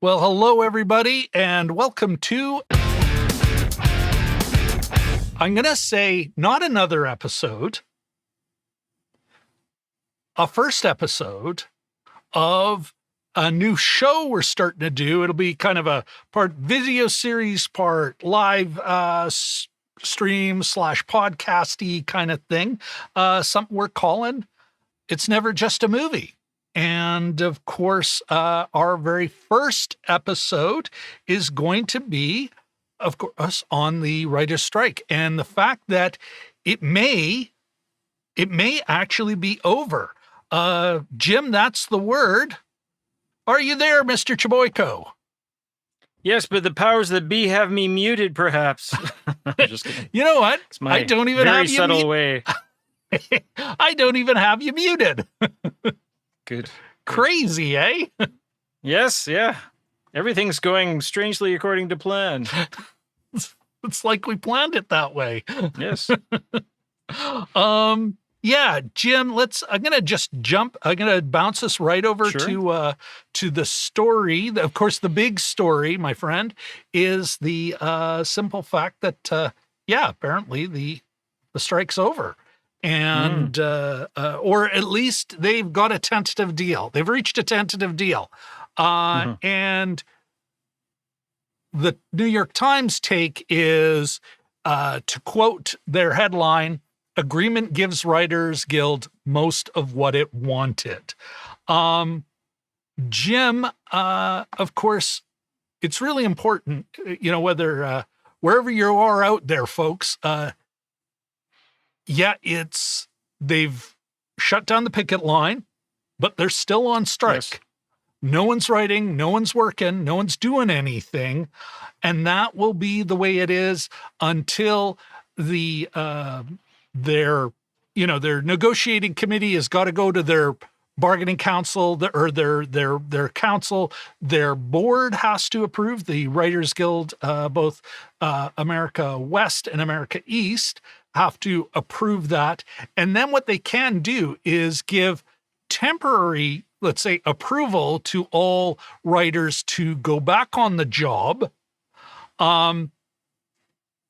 Well, hello, everybody, and welcome to, I'm going to say, not another episode, a first episode of a new show we're starting to do. It'll be kind of a part video series, part live stream / podcasty kind of thing. Something we're calling It's Never Just a Movie. And of course, our very first episode is going to be, of course, on the writer's strike, and the fact that it may actually be over. Jim, that's the word. Are you there, Mr. Chaboyko? Yes, but the powers that be have me muted, perhaps. I'm just kidding. You know what? It's my I don't even very have you subtle way. I don't even have you muted. Good. Crazy, eh? Yes, yeah. Everything's going strangely according to plan. It's like we planned it that way. Yes. Yeah, Jim, I'm going to bounce us right over Sure. to the story. Of course, the big story, my friend, is the simple fact that, apparently the strike's over. And, or at least they've got a tentative deal. They've reached a tentative deal. And the New York Times take is, to quote their headline, "Agreement gives Writers Guild most of what it wanted." Jim, of course, it's really important, whether, wherever you are out there, folks, they've shut down the picket line, but they're still on strike. Yes. No No one's writing, no one's working, no one's doing anything. And that will be the way it is until their negotiating committee has got to go to their bargaining council their council. Their board has to approve. The Writers Guild, both America West and America East, have to approve that. And then what they can do is give temporary, let's say, approval to all writers to go back on the job,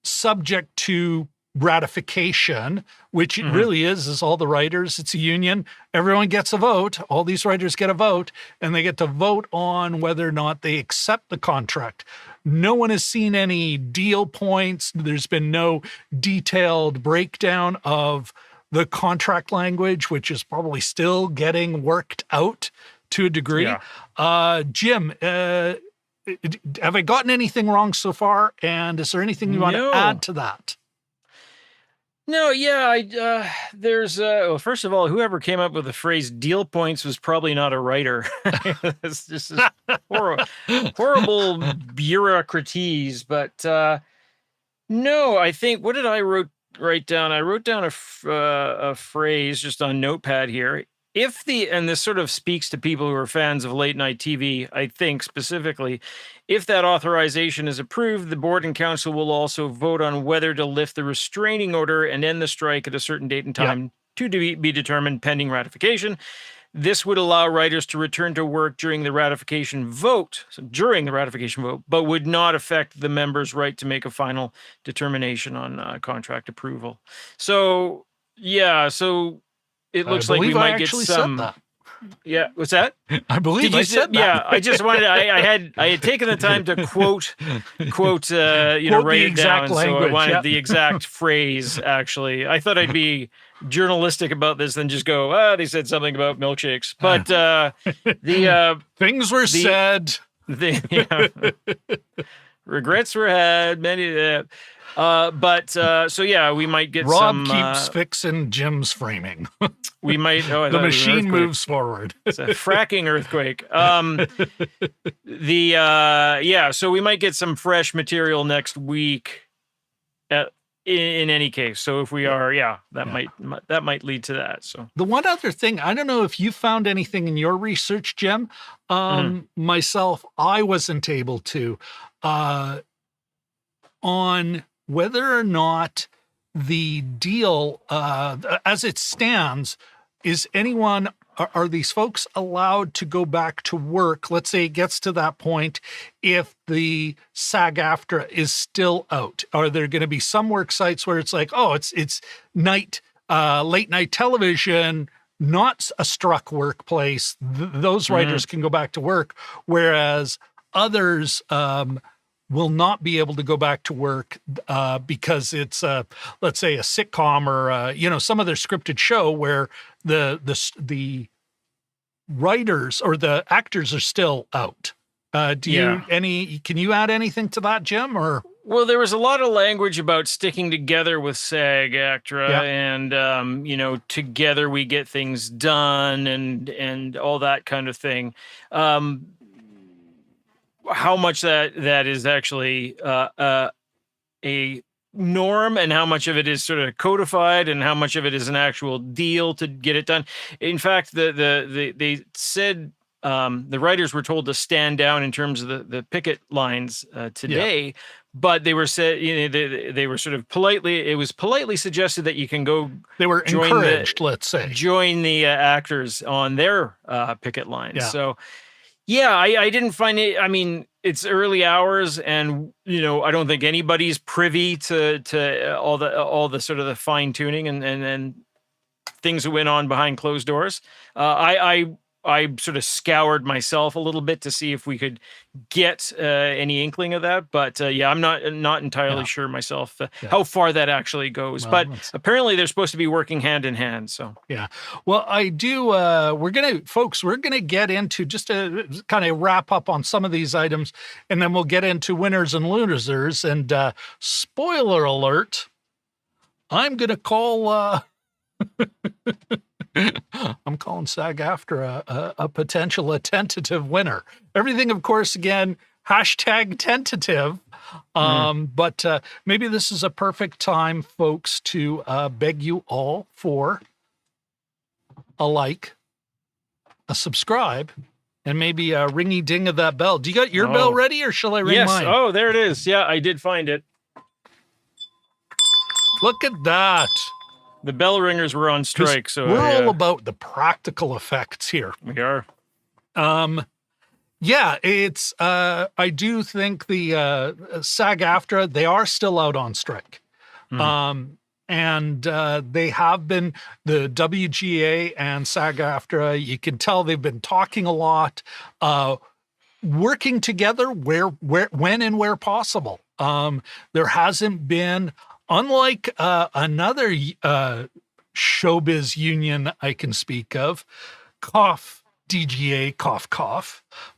subject to ratification, which it really is all the writers. It's a union. Everyone gets a vote. All these writers get a vote, and they get to vote on whether or not they accept the contract. No one has seen any deal points. There's been no detailed breakdown of the contract language, which is probably still getting worked out to a degree. Yeah. Jim, have I gotten anything wrong so far? And is there anything you want to add to that? No, yeah, well, first of all, whoever came up with the phrase "deal points" was probably not a writer. It's just horrible bureaucraties. But no, I think, what did I write down? I wrote down a phrase just on Notepad here. And this sort of speaks to people who are fans of late night TV, I think specifically, if that authorization is approved, the board and council will also vote on whether to lift the restraining order and end the strike at a certain date and time to be determined pending ratification. This would allow writers to return to work during the ratification vote, but would not affect the members' right to make a final determination on contract approval. So, yeah, it looks like we might get some. Yeah, what's that? I believe I said that. Yeah, I just wanted. I had taken the time to quote, write it down. Language, so I wanted the exact phrase. Actually, I thought I'd be journalistic about this than just go, they said something about milkshakes. But the things were said. Regrets were had. Many. So yeah, we might get Rob keeps fixing Jim's framing. We might. Oh, the machine moves forward. It's a fracking earthquake. So we might get some fresh material next week. In any case, so if we are, that might lead to that. So the one other thing, I don't know if you found anything in your research, Jim. Myself, I wasn't able to on whether or not the deal, as it stands, is anyone are these folks allowed to go back to work? Let's say it gets to that point, if the SAG-Aftra is still out. Are there going to be some work sites where it's like, oh, it's night, late night television, not a struck workplace? Those writers can go back to work, whereas others will not be able to go back to work because it's let's say a sitcom or some other scripted show where the writers or the actors are still out. Can you add anything to that, Jim? Or well, there was a lot of language about sticking together with SAG-Aftra and together we get things done and all that kind of thing. How much that is actually a norm and how much of it is sort of codified and how much of it is an actual deal to get it done. In fact, they said the writers were told to stand down in terms of the picket lines today, but they were said they were sort of politely. It was politely suggested that you can go. They were encouraged, let's say, join the actors on their picket lines. Yeah. So. Yeah, I didn't find it. I mean, it's early hours, and I don't think anybody's privy to all the sort of the fine tuning and things that went on behind closed doors. I sort of scoured myself a little bit to see if we could get any inkling of that, but I'm not entirely sure myself how far that actually goes. Well, but apparently they're supposed to be working hand in hand. So well, I do. We're gonna get into just to kind of wrap up on some of these items, and then we'll get into winners and losers. And spoiler alert, I'm gonna call. I'm calling SAG-Aftra a tentative winner. Everything, of course, again, #tentative. But maybe this is a perfect time, folks, to beg you all for a like, a subscribe, and maybe a ringy ding of that bell. Do you got your bell ready, or shall I ring mine? Oh, there it is. Yeah, I did find it. Look at that. The bell ringers were on strike, so we're all about the practical effects here. We are. It's I do think the SAG-Aftra, they are still out on strike. And they have been, the WGA and SAG-Aftra, you can tell they've been talking a lot, working together when and where possible. There hasn't been, unlike another showbiz union I can speak of, DGA,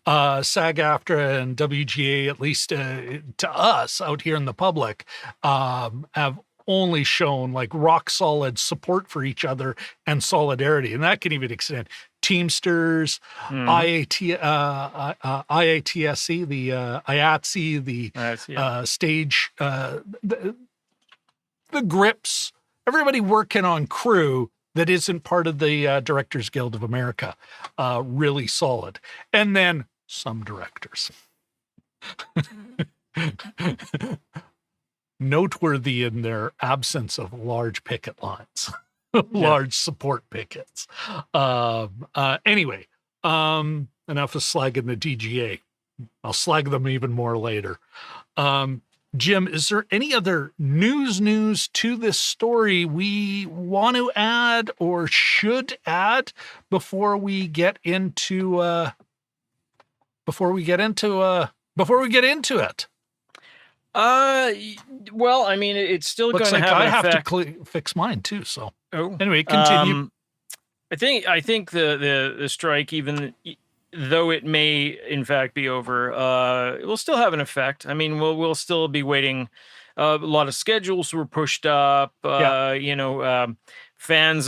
SAG-Aftra and WGA, at least to us out here in the public, have only shown like rock solid support for each other and solidarity. And that can even extend Teamsters, IATSE, the IATSE, the stage, the grips, everybody working on crew that isn't part of the Directors Guild of America, really solid. And then some directors. Noteworthy in their absence of large picket lines, large support pickets. Anyway, enough of slagging the DGA. I'll slag them even more later. Jim, is there any other news to this story we want to add or should add before we get into it? Well, I mean, it's still going to have an effect. I have to fix mine too. So anyway, continue. I think the strike, even though it may in fact be over, it will still have an effect. I mean, we'll still be waiting. A lot of schedules were pushed up. Fans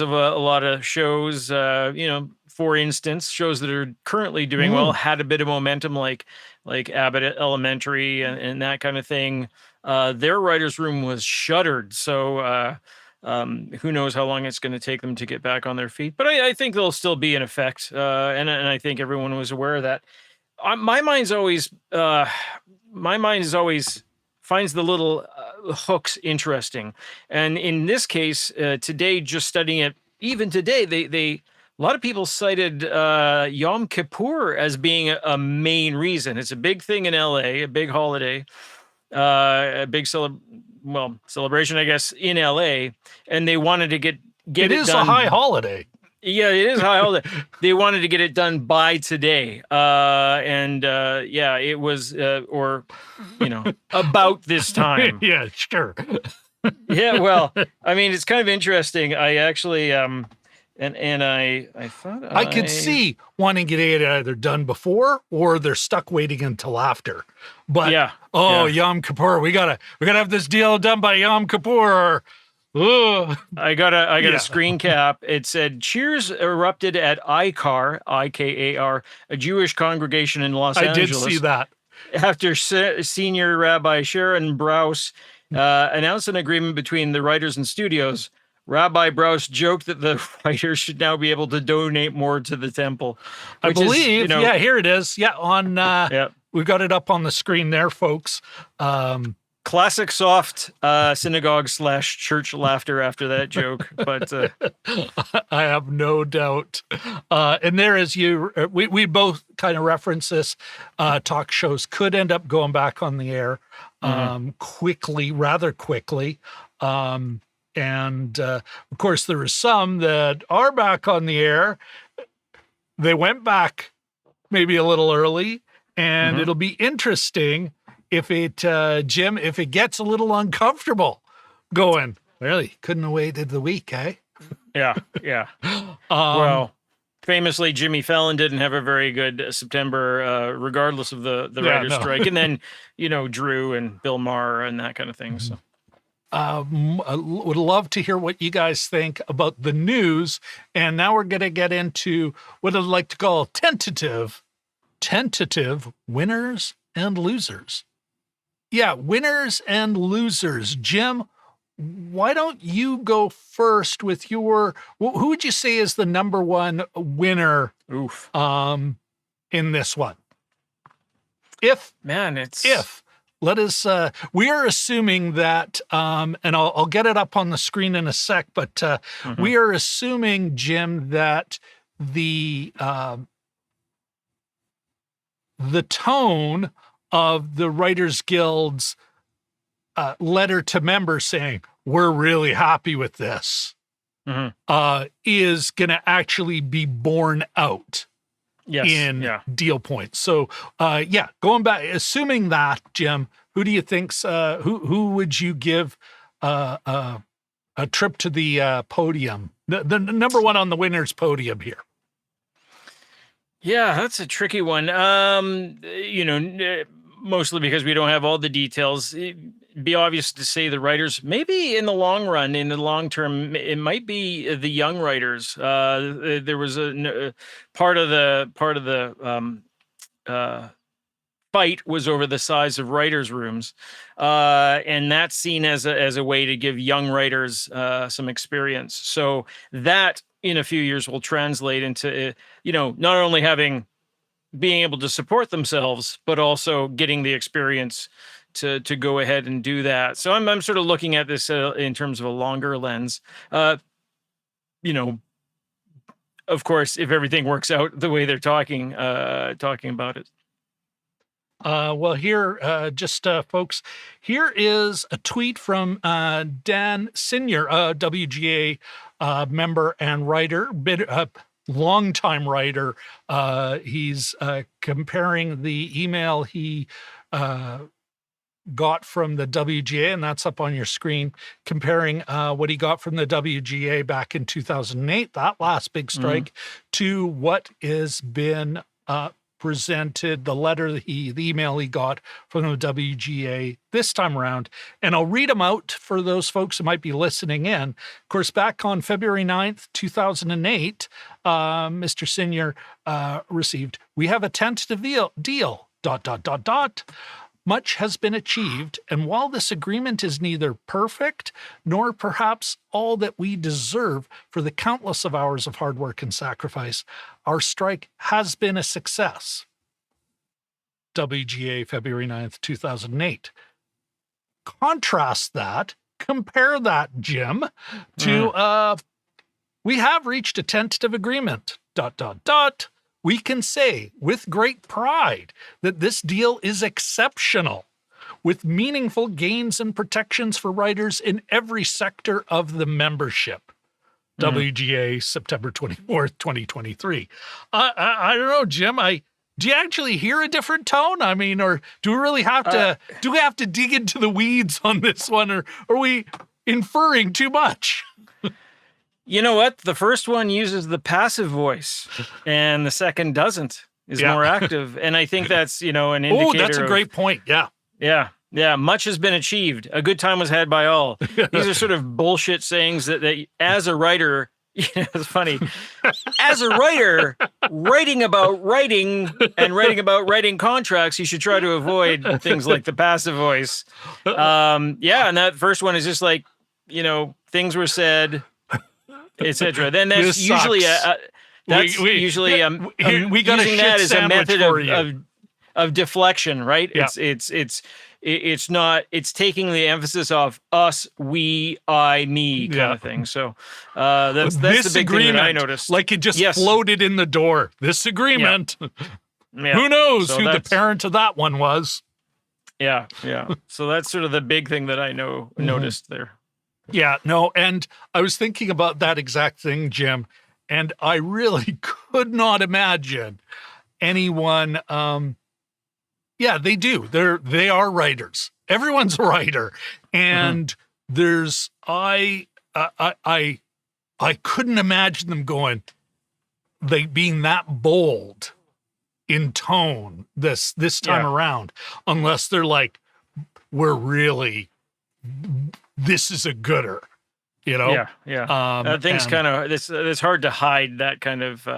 of a lot of shows, for instance, shows that are currently doing well had a bit of momentum, like Abbott Elementary and that kind of thing. Their writers' room was shuttered, so who knows how long it's going to take them to get back on their feet. But I think there'll still be an effect, and I think everyone was aware of that. My mind always finds the little hooks interesting, and in this case, today, just studying it, even today, they A lot of people cited Yom Kippur as being a main reason. It's a big thing in LA, a big holiday, a big celebration, I guess, in LA, and they wanted to get It it is a done. high holiday. Yeah, it is a high holiday. They wanted to get it done by today, yeah, it was, or about this time. Yeah, sure. Yeah, well, I mean, it's kind of interesting. I actually, and I thought I could see wanting to get it either done before or they're stuck waiting until after. But yeah, Yom Kippur, we gotta have this deal done by Yom Kippur. Ugh. I got Yeah. a screen cap. It said cheers erupted at IKAR, IKAR, a Jewish congregation in Los I Angeles. did see that. After Senior Rabbi Sharon Brous announced an agreement between the writers and studios. Rabbi Brous joked that the writers should now be able to donate more to the temple. I believe, yeah, here it is. Yeah, on we've got it up on the screen there, folks. Classic soft synagogue / church laughter after that joke, but I have no doubt. And there is we both kind of reference this. Talk shows could end up going back on the air rather quickly. And of course, there are some that are back on the air. They went back maybe a little early, and it'll be interesting if it, Jim, if it gets a little uncomfortable going, really couldn't have waited the week, eh? Yeah. Well, famously, Jimmy Fallon didn't have a very good September, regardless of the writer's strike. And then, Drew and Bill Maher and that kind of thing. So. I would love to hear what you guys think about the news. And now we're going to get into what I'd like to call tentative winners and losers. Yeah, winners and losers. Jim, why don't you go first with who would you say is the number one winner in this one? Let us, we are assuming that, and I'll get it up on the screen in a sec, but we are assuming, Jim, that the tone of the Writers Guild's letter to members saying, we're really happy with this, is going to actually be borne out. In deal points. So, going back, assuming that, Jim, who do you think's who would you give a trip to the podium? The number one on the winner's podium here. Yeah, that's a tricky one. Mostly because we don't have all the details. It'd be obvious to say the writers, maybe in the long run, in the long term, it might be the young writers. There was a part of the fight was over the size of writers' rooms, and that's seen as a way to give young writers some experience. So that in a few years will translate into not only being able to support themselves, but also getting the experience to go ahead and do that. So I'm sort of looking at this in terms of a longer lens. Of course, if everything works out the way they're talking about it. Well, here, folks, here is a tweet from Dan Senior, WGA member and writer, longtime writer. He's comparing the email he got from the WGA, and that's up on your screen, comparing what he got from the WGA back in 2008, that last big strike, to what has been presented, the email he got from the WGA this time around. And I'll read them out for those folks who might be listening in. Of course, back on February 9th, 2008, Mr. Senior received, "We have a tentative deal, ... Much has been achieved, and while this agreement is neither perfect nor perhaps all that we deserve for the countless of hours of hard work and sacrifice, our strike has been a success." WGA, February 9th, 2008. Contrast that, compare that, Jim, to We have reached a tentative agreement, ... We can say with great pride that this deal is exceptional, with meaningful gains and protections for writers in every sector of the membership. WGA, September 24th, 2023. I don't know, Jim. Do you actually hear a different tone? I mean, or do we really have to, do we have to dig into the weeds on this one, or are we inferring too much? You know what? The first one uses the passive voice and the second doesn't, is more active. And I think that's, an indicator. Oh, that's a great point. Yeah. Yeah. Much has been achieved. A good time was had by all. These are sort of bullshit sayings that as a writer, it's funny. As a writer, writing about writing and writing about writing contracts, you should try to avoid things like the passive voice. And that first one is just like, things were said, etc. Then that's usually we got using that as a method of deflection, right? Yeah. It's taking the emphasis off us, we, I, me kind of thing. So that's the big thing that I noticed. Like it just floated in the door. This agreement. Yeah. Who knows who the parent of that one was? Yeah. So that's sort of the big thing that I noticed there. Yeah, no, and I was thinking about that exact thing, Jim, and I really could not imagine anyone. They do. They are writers. Everyone's a writer, and I couldn't imagine them being that bold in tone this time around, unless they're like, this is a gooder, Yeah. That thing's kind of it's hard to hide that kind of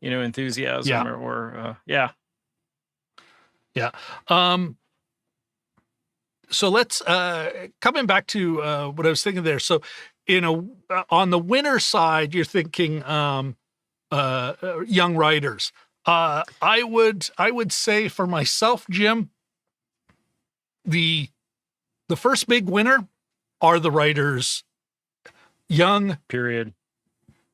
enthusiasm or. So let's coming back to what I was thinking there. So on the winner side, you're thinking young writers. I would say for myself, Jim, the first big winner are the writers, young, period,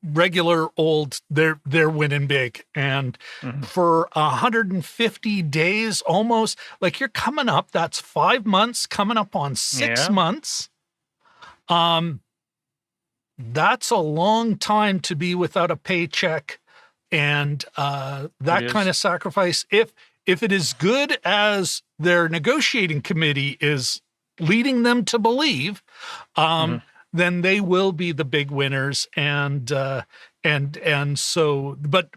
regular, old. They're winning big, and for 150 days, almost like you're coming up. That's 5 months, coming up on 6 months. That's a long time to be without a paycheck, and that kind of sacrifice. If it is good as their negotiating committee is leading them to believe, then they will be the big winners. And so, but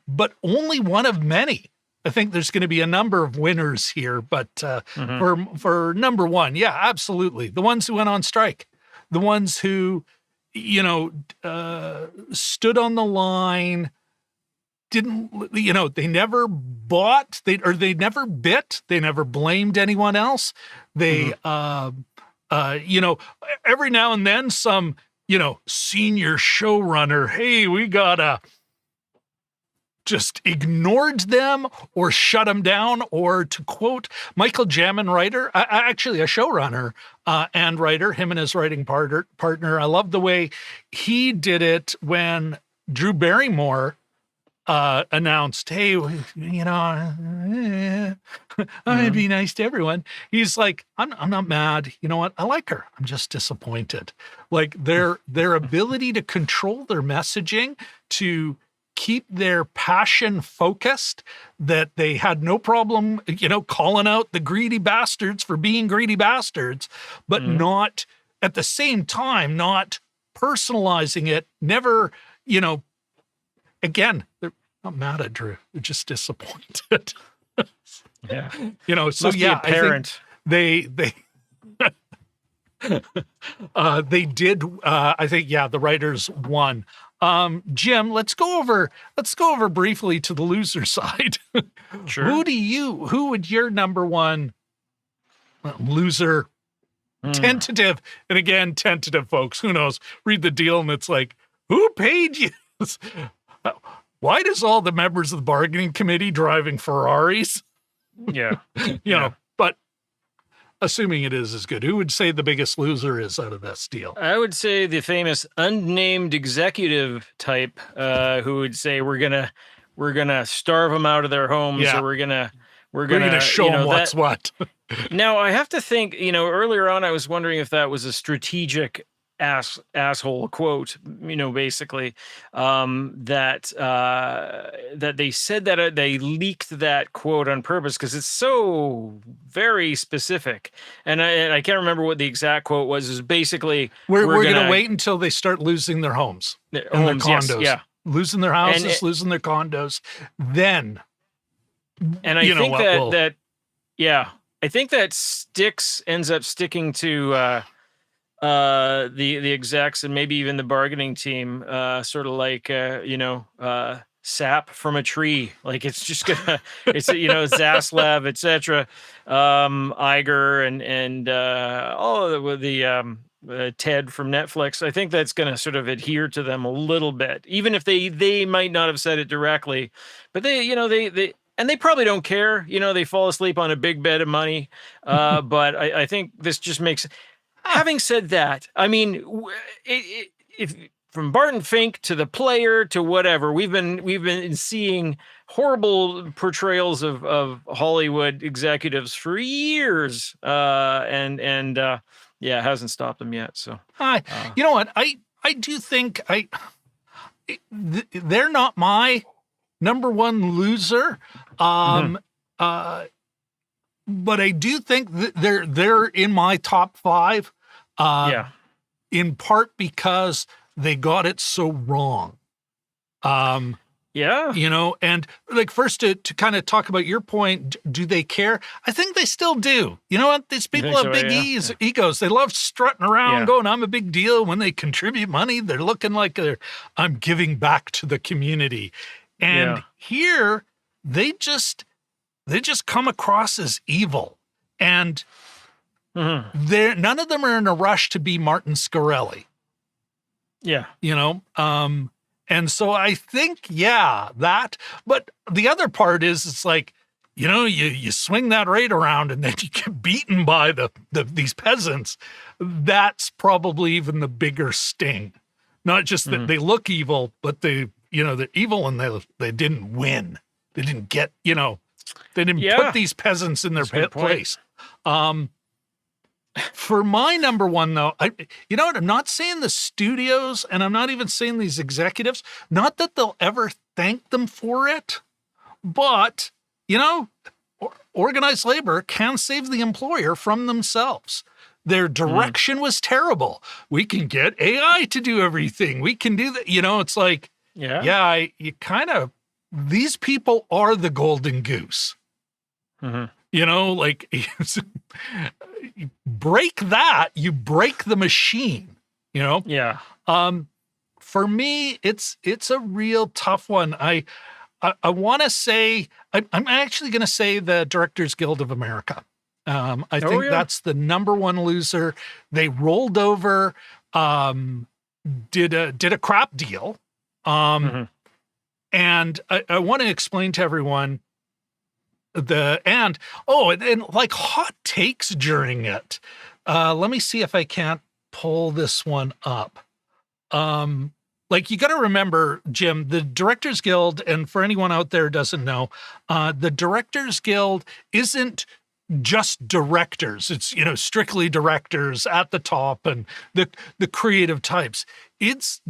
only one of many. I think there's going to be a number of winners here, but for number one, yeah, absolutely. The ones who went on strike, the ones who, stood on the line, they never bought, they never bit, they never blamed anyone else. They, every now and then some, senior showrunner, hey, we gotta just ignored them or shut them down, or to quote Michael Jamin, writer, actually a showrunner and writer, him and his writing partner. I love the way he did it when Drew Barrymore announced, hey, I'm gonna be nice to everyone. He's like, I'm not mad. You know what? I like her. I'm just disappointed. Like their ability to control their messaging, to keep their passion focused, that they had no problem, calling out the greedy bastards for being greedy bastards, but not at the same time, not personalizing it, never, again, they're not mad at Drew. They're just disappointed. Yeah. So yeah, parent. They did. I think, the writers won. Jim, let's go over briefly to the loser side. Sure. Who would your number one loser tentative, and again, tentative, folks, who knows, read the deal and it's like, who paid you? Why does all the members of the bargaining committee driving Ferraris? Yeah. But assuming it is as good, who would say the biggest loser is out of this deal? I would say the famous unnamed executive type, who would say we're gonna starve them out of their homes, Yeah. or we're gonna show them what's what. Now I have to think. Earlier on I was wondering if that was a strategic asshole quote. Basically, that they said that they leaked that quote on purpose because it's so very specific, and I can't remember what the exact quote was. Is basically we're gonna wait until they start losing their homes and their condos, yes, yeah, losing their houses, losing their condos, then. And I think I think that ends up sticking to the execs and maybe even the bargaining team, sort of like sap from a tree. Like it's just gonna, Zaslav, etc., Iger and all of the Ted from Netflix. I think that's gonna sort of adhere to them a little bit, even if they might not have said it directly, but they. And they probably don't care. They fall asleep on a big bed of money. But I think this just makes. Having said that, I mean, if from Barton Fink to the player to whatever, we've been seeing horrible portrayals of Hollywood executives for years, and it hasn't stopped them yet. So, you know what? I do think they're not my number one loser. But I do think that they're in my top 5. In part because they got it so wrong. And like first to kind of talk about your point, do they care? I think they still do. You know what? These people have big egos. They love strutting around going, I'm a big deal. When they contribute money, they're looking like I'm giving back to the community. And here they just come across as evil, and none of them are in a rush to be Martin Scarelli. Yeah, and so I think that. But the other part is, it's like you swing that right around, and then you get beaten by these peasants. That's probably even the bigger sting. Not just that they look evil, but they're evil and they didn't win. They didn't get, they didn't put these peasants in their place. For my number one, though, you know what? I'm not saying the studios, and I'm not even saying these executives, not that they'll ever thank them for it, but, organized labor can save the employer from themselves. Their direction was terrible. We can get AI to do everything. We can do that. It's like, these people are the golden goose. Like you break that, you break the machine, For me, it's a real tough one. I want to say, I'm actually going to say the Directors Guild of America. I think that's the number one loser. They rolled over, did a crap deal. And I want to explain to everyone and like hot takes during it. Let me see if I can't pull this one up. Like you got to remember, Jim, the Directors Guild, and for anyone out there who doesn't know, the Directors Guild isn't just directors. It's, strictly directors at the top and the creative types. It's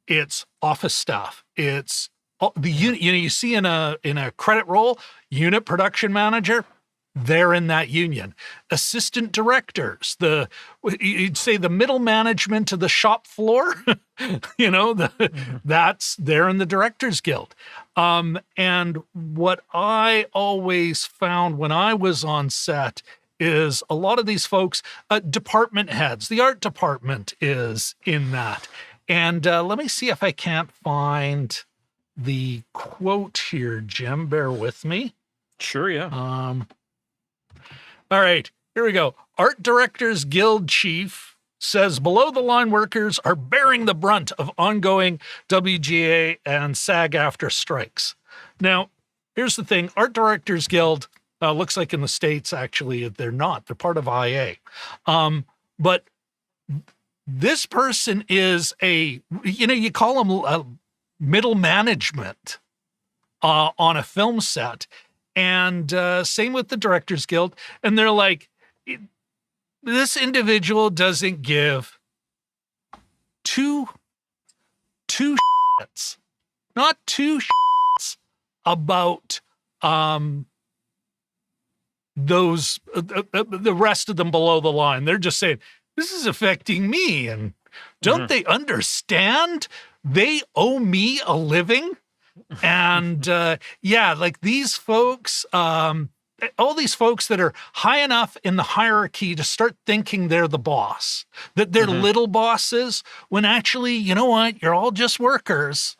it's office staff. It's the unit, you see in a credit roll, unit production manager, they're in that union. Assistant directors, you'd say the middle management of the shop floor, that's they're in the Directors Guild. And what I always found when I was on set is a lot of these folks, department heads, the art department is in that. And let me see if I can't find the quote here, Jim. Bear with me. Sure, yeah. All right, here we go. Art Directors Guild Chief says below the line workers are bearing the brunt of ongoing WGA and SAG-Aftra strikes. Now, here's the thing. Art Directors Guild, Looks like in the States, actually, they're not. They're part of IA. But this person is you call them middle management on a film set. And same with the Directors Guild. And they're like, this individual doesn't give two shits, not two shits about those the rest of them below the line. They're just saying, this is affecting me, and don't they understand they owe me a living? And like these folks, all these folks that are high enough in the hierarchy to start thinking they're the boss, that they're little bosses, when actually, you know what, you're all just workers.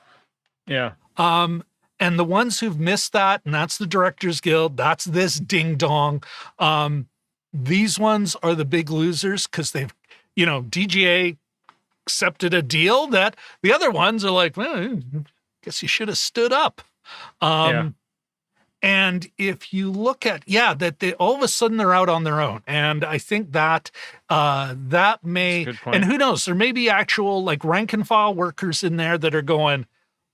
Yeah. And the ones who've missed that, and that's the Directors Guild, that's this ding dong. These ones are the big losers because they've, DGA accepted a deal that the other ones are like, well, guess you should have stood up. And if you look at, that they all of a sudden they're out on their own. And I think that that may, and who knows, there may be actual like rank and file workers in there that are going,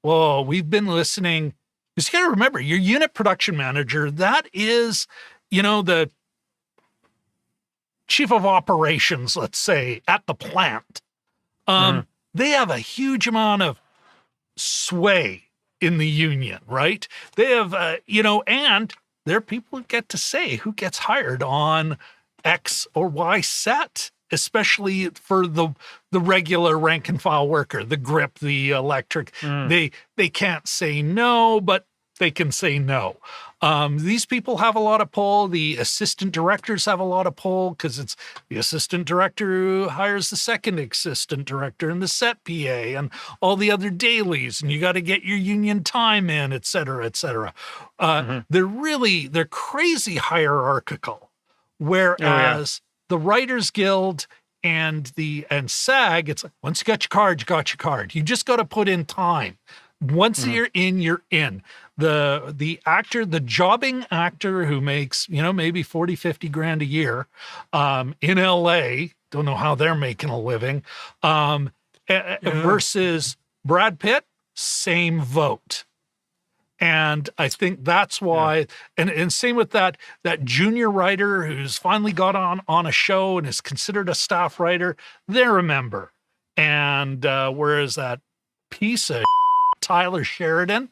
whoa, we've been listening. Because you got to remember, your unit production manager, that is, the chief of operations, let's say, at the plant. They have a huge amount of sway in the union, right? They have, and there are people who get to say who gets hired on X or Y set, especially for the regular rank and file worker, the grip, the electric. They can't say no, but they can say no. These people have a lot of pull. The assistant directors have a lot of pull because it's the assistant director who hires the second assistant director and the set PA and all the other dailies, and you got to get your union time in, et cetera, et cetera. They're crazy hierarchical. Whereas the Writers Guild and SAG, it's like, once you got your card, you got your card. You just got to put in time. Once you're in, you're in. The actor, the jobbing actor who makes, maybe 40, 50 grand a year in LA, don't know how they're making a living, versus Brad Pitt, same vote. And I think that's why, and same with that junior writer who's finally got on a show and is considered a staff writer, they're a member. And whereas that piece of Tyler Sheridan,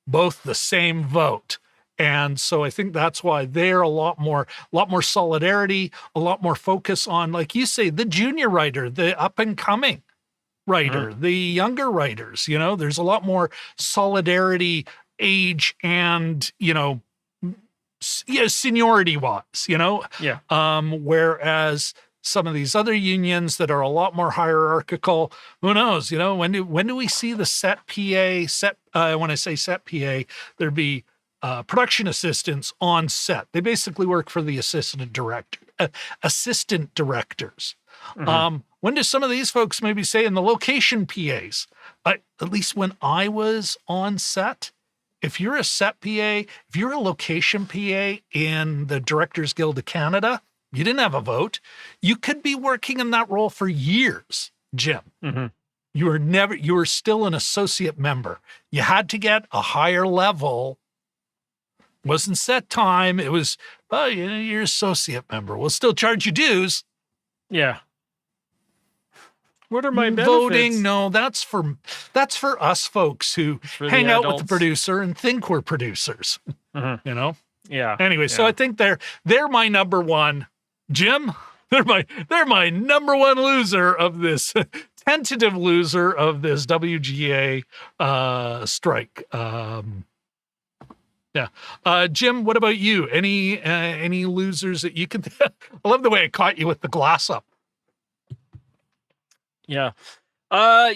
both the same vote. And so I think that's why they're a lot more solidarity, a lot more focus on, like you say, the junior writer, the up and coming writer, the younger writers, there's a lot more solidarity, age and, seniority wise, whereas some of these other unions that are a lot more hierarchical, who knows, when do we see the set PA, when I say set PA, there'd be production assistants on set. They basically work for the assistant directors. When do some of these folks maybe say in the location PAs, at least when I was on set, if you're a set PA, if you're a location PA in the Directors Guild of Canada, you didn't have a vote. You could be working in that role for years, Jim. You were still an associate member. You had to get a higher level. Wasn't set time. It was, you're associate member. We'll still charge you dues. Yeah. What are my benefits? Voting? No, that's for us folks who hang out with the producer and think we're producers. Yeah. Anyway, so I think they're my number one. Jim, they're my number one loser of this tentative loser of this WGA strike. Jim, what about you? Any losers that you can? I love the way I caught you with the glass up. Yeah. I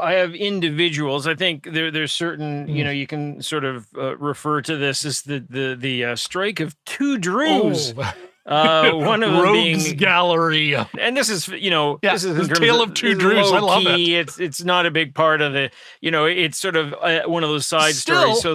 have individuals. I think there's certain, you can sort of refer to this as the strike of two Drews. One of them Rogues being Gallery. and this is, Yeah, this is this in terms Tale of Two this is Drews. I love low-key. it. It's not a big part of the, it's sort of one of those side Still. stories. So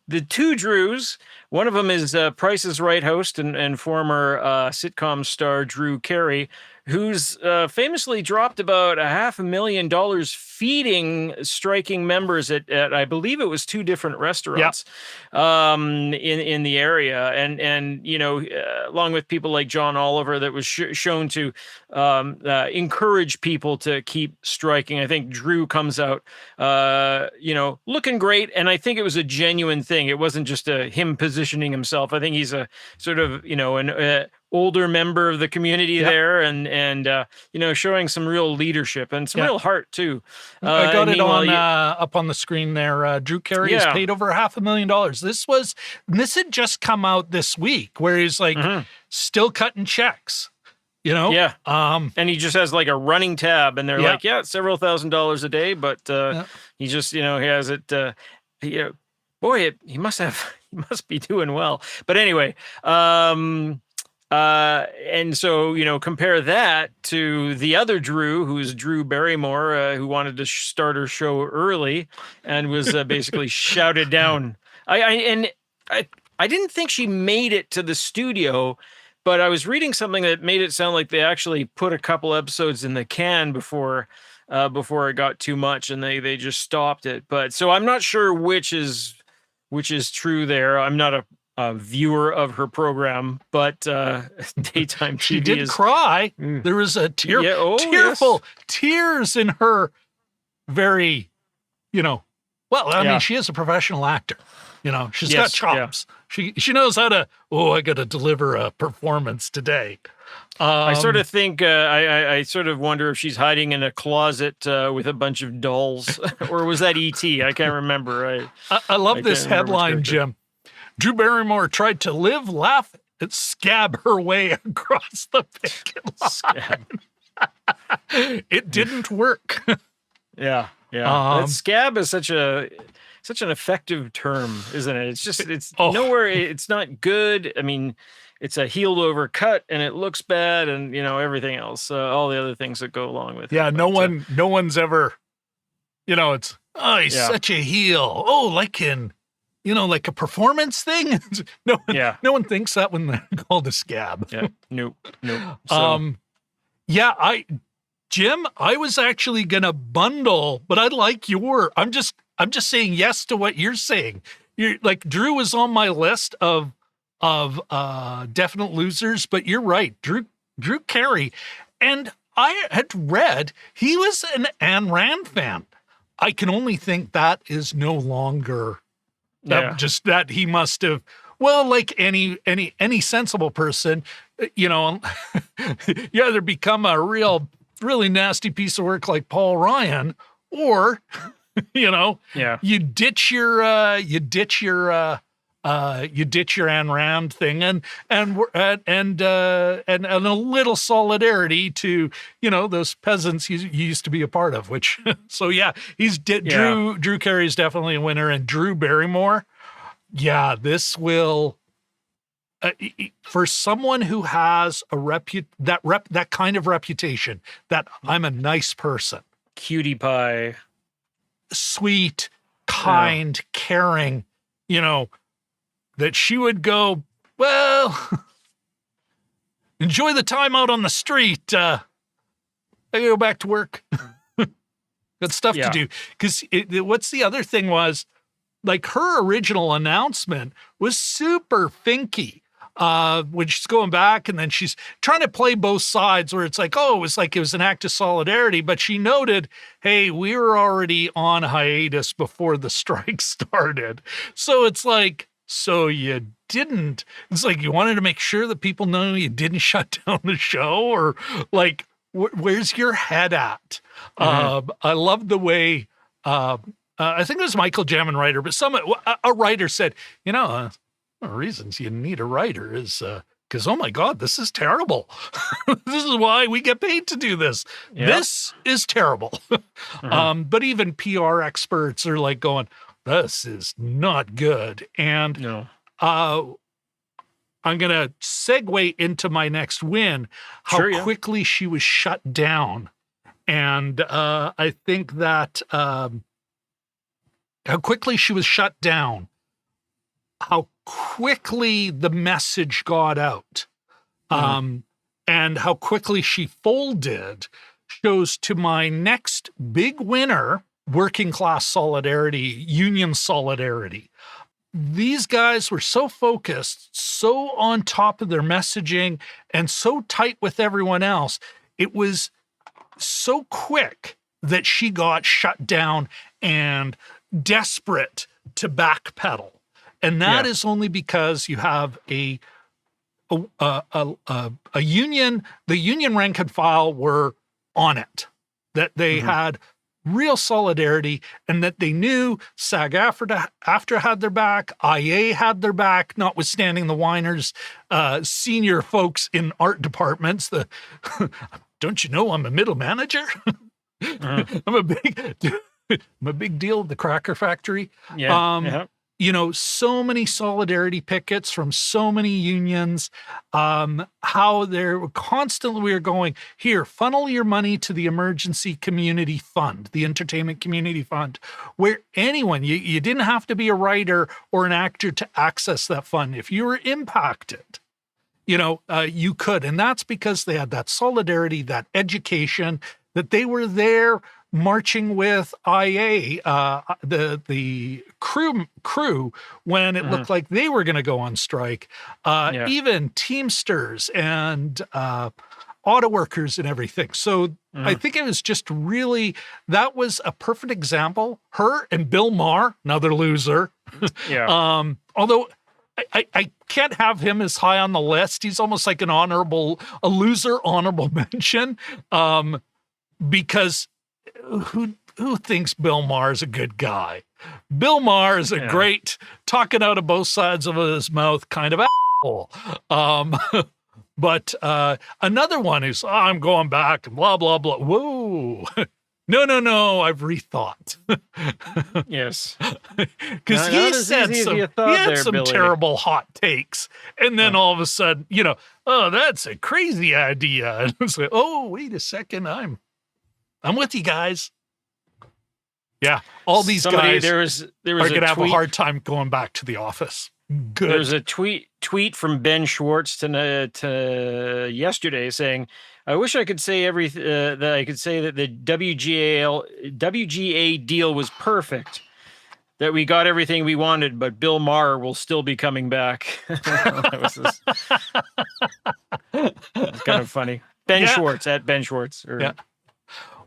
the two Drews, one of them is Price is Right host and former sitcom star Drew Carey, who's famously dropped about $500,000 feeding striking members at I believe it was 2 different restaurants in the area, and along with people like John Oliver, that was shown to encourage people to keep striking. I think Drew comes out looking great, and I think it was a genuine thing. It wasn't just him positioning himself. I think he's a sort of an older member of the community there, and showing some real leadership and some real heart too. I got it on up on the screen there. Drew Carey has paid over $500,000. This had just come out this week, where he's like still cutting checks. And he just has like a running tab, and they're like, several $1,000s a day, but he just he has it. He must be doing well. But anyway, and so, compare that to the other Drew, who's Drew Barrymore, who wanted to start her show early and was basically shouted down. I didn't think she made it to the studio, but I was reading something that made it sound like they actually put a couple episodes in the can before it got too much, and they just stopped it. But so I'm not sure which is true there. I'm not a viewer of her program, but daytime TV she did cry. There was a tearful tears in her. Very, I mean, she is a professional actor. She's got chops. She knows how to. I got to deliver a performance today. I sort of think I sort of wonder if she's hiding in a closet with a bunch of dolls, or was that E.T.? I can't remember. I love this headline, Jim. Drew Barrymore tried to live, laugh, and scab her way across the picket line. It didn't work. Yeah. Scab is such an effective term, isn't it? It's nowhere. It's not good. I mean, it's a healed over cut, and it looks bad, and everything else, all the other things that go along with it. Yeah, no one's ever, it's he's such a heel. Like in. Like a performance thing. No one thinks that when they're called a scab. Yeah, nope. So. Jim, I was actually gonna bundle, but I like I'm just saying yes to what you're saying. You're like, Drew was on my list of definite losers, but you're right, Drew Carey, and I had read he was an Ayn Rand fan. I can only think that is no longer. Just that he must have, like any sensible person, you either become a really nasty piece of work like Paul Ryan, or you ditch your Ayn Rand thing and a little solidarity to those peasants you used to be a part of. Which Drew Carey is definitely a winner, and Drew Barrymore. Yeah, this will for someone who has that kind of reputation, that I'm a nice person, cutie pie, sweet, kind, caring, that she would go, enjoy the time out on the street. I go back to work. Got stuff to do. Because what's the other thing was, like, her original announcement was super finky. When she's going back, and then she's trying to play both sides, where it's like, it was an act of solidarity, but she noted, hey, we were already on hiatus before the strike started. So it's like, so you didn't, it's like you wanted to make sure that people know you didn't shut down the show, or like, where's your head at? I love the way, I think it was Michael Jamin writer, but a writer said, one of the reasons you need a writer is because, oh my God, this is terrible. This is why we get paid to do this. Yep. This is terrible. But even PR experts are like going, this is not good. And I'm going to segue into my next win, how Sure, yeah. quickly she was shut down. And I think that how quickly she was shut down, how quickly the message got out, and how quickly she folded shows to my next big winner, working class solidarity, union solidarity. These guys were so focused, so on top of their messaging, and so tight with everyone else. It was so quick that she got shut down and desperate to backpedal. And that is only because you have a union, the union rank and file were on it, that they had real solidarity, and that they knew SAG-Aftra had their back, IA had their back, notwithstanding the whiners, senior folks in art departments. Don't you know I'm a middle manager? I'm a big deal at the Cracker Factory. You know, so many solidarity pickets from so many unions, how they're constantly, we are going, here, funnel your money to the emergency community fund, the entertainment community fund, where anyone, you didn't have to be a writer or an actor to access that fund. If you were impacted, you know, you could. And that's because they had that solidarity, that education, that they were there marching with IA, the crew when it looked like they were going to go on strike, even Teamsters and auto workers and everything. So I think it was just really, that was a perfect example. Her and Bill Maher, another loser. Although I can't have him as high on the list. He's almost like a loser honorable mention, because who thinks Bill Maher is a good guy? Bill Maher is a great talking out of both sides of his mouth kind of asshole. But another one who's, I'm going back and blah, blah, blah. Whoa. No, I've rethought. Yes. Because he said some terrible hot takes. And then all of a sudden, you know, oh, that's a crazy idea. And it's like, oh, wait a second. I'm with you guys. Yeah. All these guys there was are going to have a hard time going back to the office. Good. There's a tweet from Ben Schwartz to yesterday saying, I wish I could say that I could say that the WGA deal was perfect, that we got everything we wanted, but Bill Maher will still be coming back. That was kind of funny. Ben Schwartz at Ben Schwartz.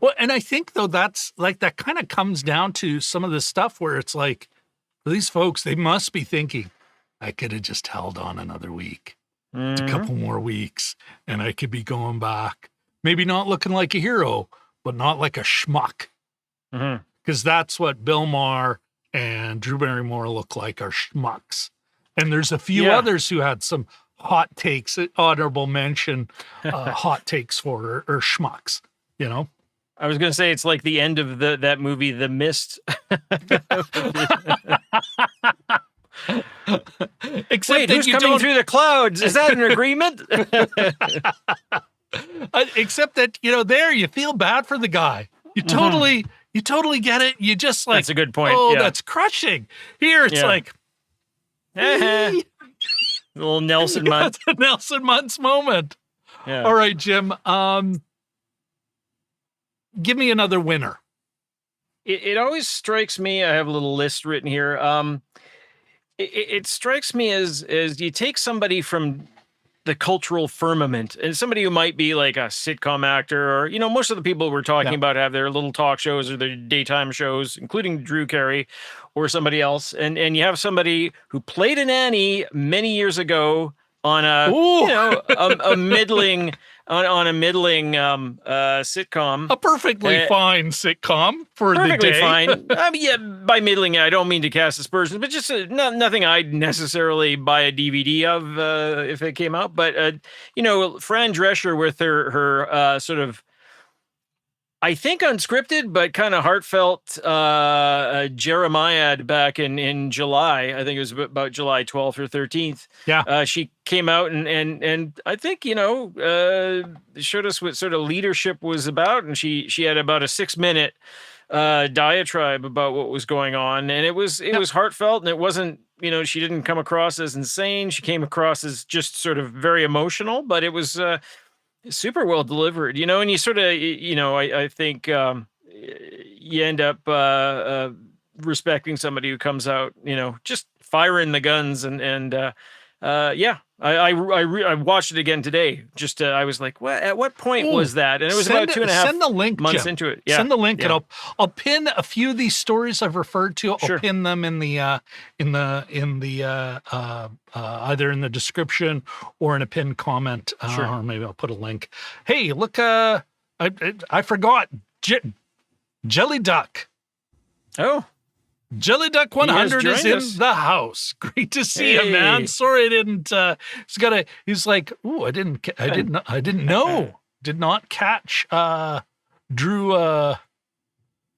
Well, and I think though that kind of comes down to some of this stuff where it's like, these folks, they must be thinking, I could have just held on another week, a couple more weeks, and I could be going back. Maybe not looking like a hero, but not like a schmuck. Because that's what Bill Maher and Drew Barrymore look like, are schmucks. And there's a few others who had some hot takes, honorable mention, hot takes for or schmucks, you know? I was going to say it's like the end of that movie, The Mist. Except who's coming through the clouds? Is that an agreement? Except that, you know, there you feel bad for the guy. You totally get it. You just like, that's a good point. Oh, that's crushing. Here it's like, little Nelson Muntz. That's a Nelson Muntz moment. Yeah. All right, Jim. Give me another winner. It always strikes me, I have a little list written here. It strikes me as you take somebody from the cultural firmament and somebody who might be like a sitcom actor, or, you know, most of the people we're talking about have their little talk shows or their daytime shows, including Drew Carey or somebody else. And you have somebody who played a nanny many years ago on a middling on a middling sitcom, a perfectly fine sitcom for the day. Perfectly fine. I mean, by middling, I don't mean to cast aspersions, but just nothing I'd necessarily buy a DVD of if it came out. But you know, Fran Drescher with her sort of, I think unscripted, but kind of heartfelt Jeremiah back in July. I think it was about July 12th or 13th. Yeah. She came out and I think, showed us what sort of leadership was about. And she had about a 6-minute diatribe about what was going on. And it was heartfelt, and it wasn't, she didn't come across as insane. She came across as just sort of very emotional, but it was super well delivered, and you sort of, I think you end up respecting somebody who comes out, just firing the guns and yeah. I watched it again today. Just I was like, what? At what point was that? And it was about 2.5 send the link, months Jim. into it. Yeah, send the link, yeah. and I'll pin a few of these stories I've referred to. I'll pin them in the either in the description or in a pinned comment, or maybe I'll put a link. Hey, look! I forgot Jelly Duck. Oh. Jelly Duck 100 is in the house. Great to see you, man. Sorry I didn't. He's like, ooh, I didn't know. Did not catch Drew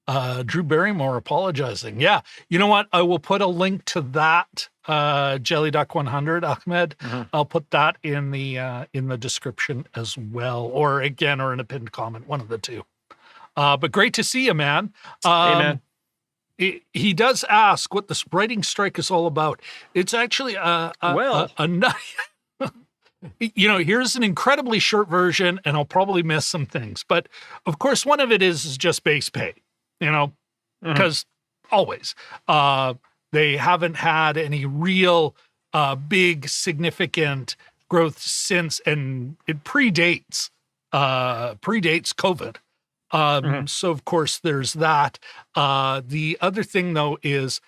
Barrymore apologizing. Yeah, you know what? I will put a link to that Jelly Duck 100, Ahmed. I'll put that in the description as well, or in a pinned comment, one of the two. But great to see you, man. Amen. He does ask what this writing strike is all about. It's actually here's an incredibly short version, and I'll probably miss some things. But of course, one of it is just base pay, because always they haven't had any real big significant growth since, and it predates COVID. So of course there's that. The other thing though is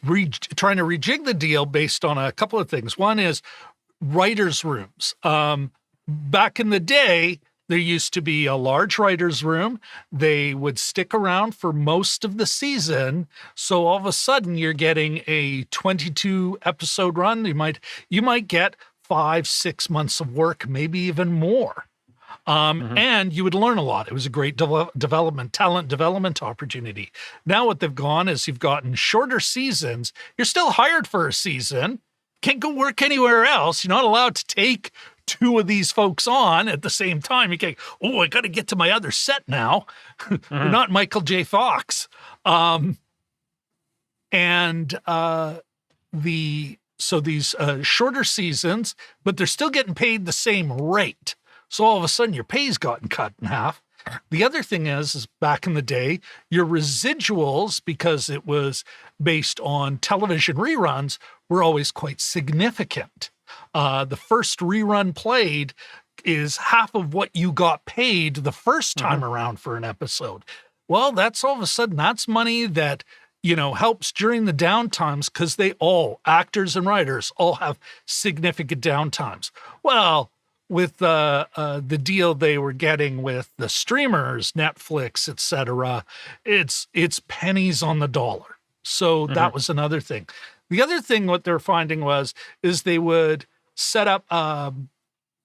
trying to rejig the deal based on a couple of things. One is writers' rooms. Back in the day, there used to be a large writer's room. They would stick around for most of the season. So all of a sudden you're getting a 22 episode run. You might get 5-6 months of work, maybe even more. And you would learn a lot. It was a great talent development opportunity. Now what they've gone is you've gotten shorter seasons. You're still hired for a season. Can't go work anywhere else. You're not allowed to take 2 of these folks on at the same time. You can't, I got to get to my other set now. You're not Michael J. Fox. So these shorter seasons, but they're still getting paid the same rate. So all of a sudden your pay's gotten cut in half. The other thing is back in the day, your residuals, because it was based on television reruns, were always quite significant. The first rerun played is half of what you got paid the first time around for an episode. Well, that's all of a sudden, that's money that, helps during the downtimes, because actors and writers all have significant downtimes. Well, with the deal they were getting with the streamers, Netflix, etc., it's pennies on the dollar. So that was another thing. The other thing what they're finding is they would set up a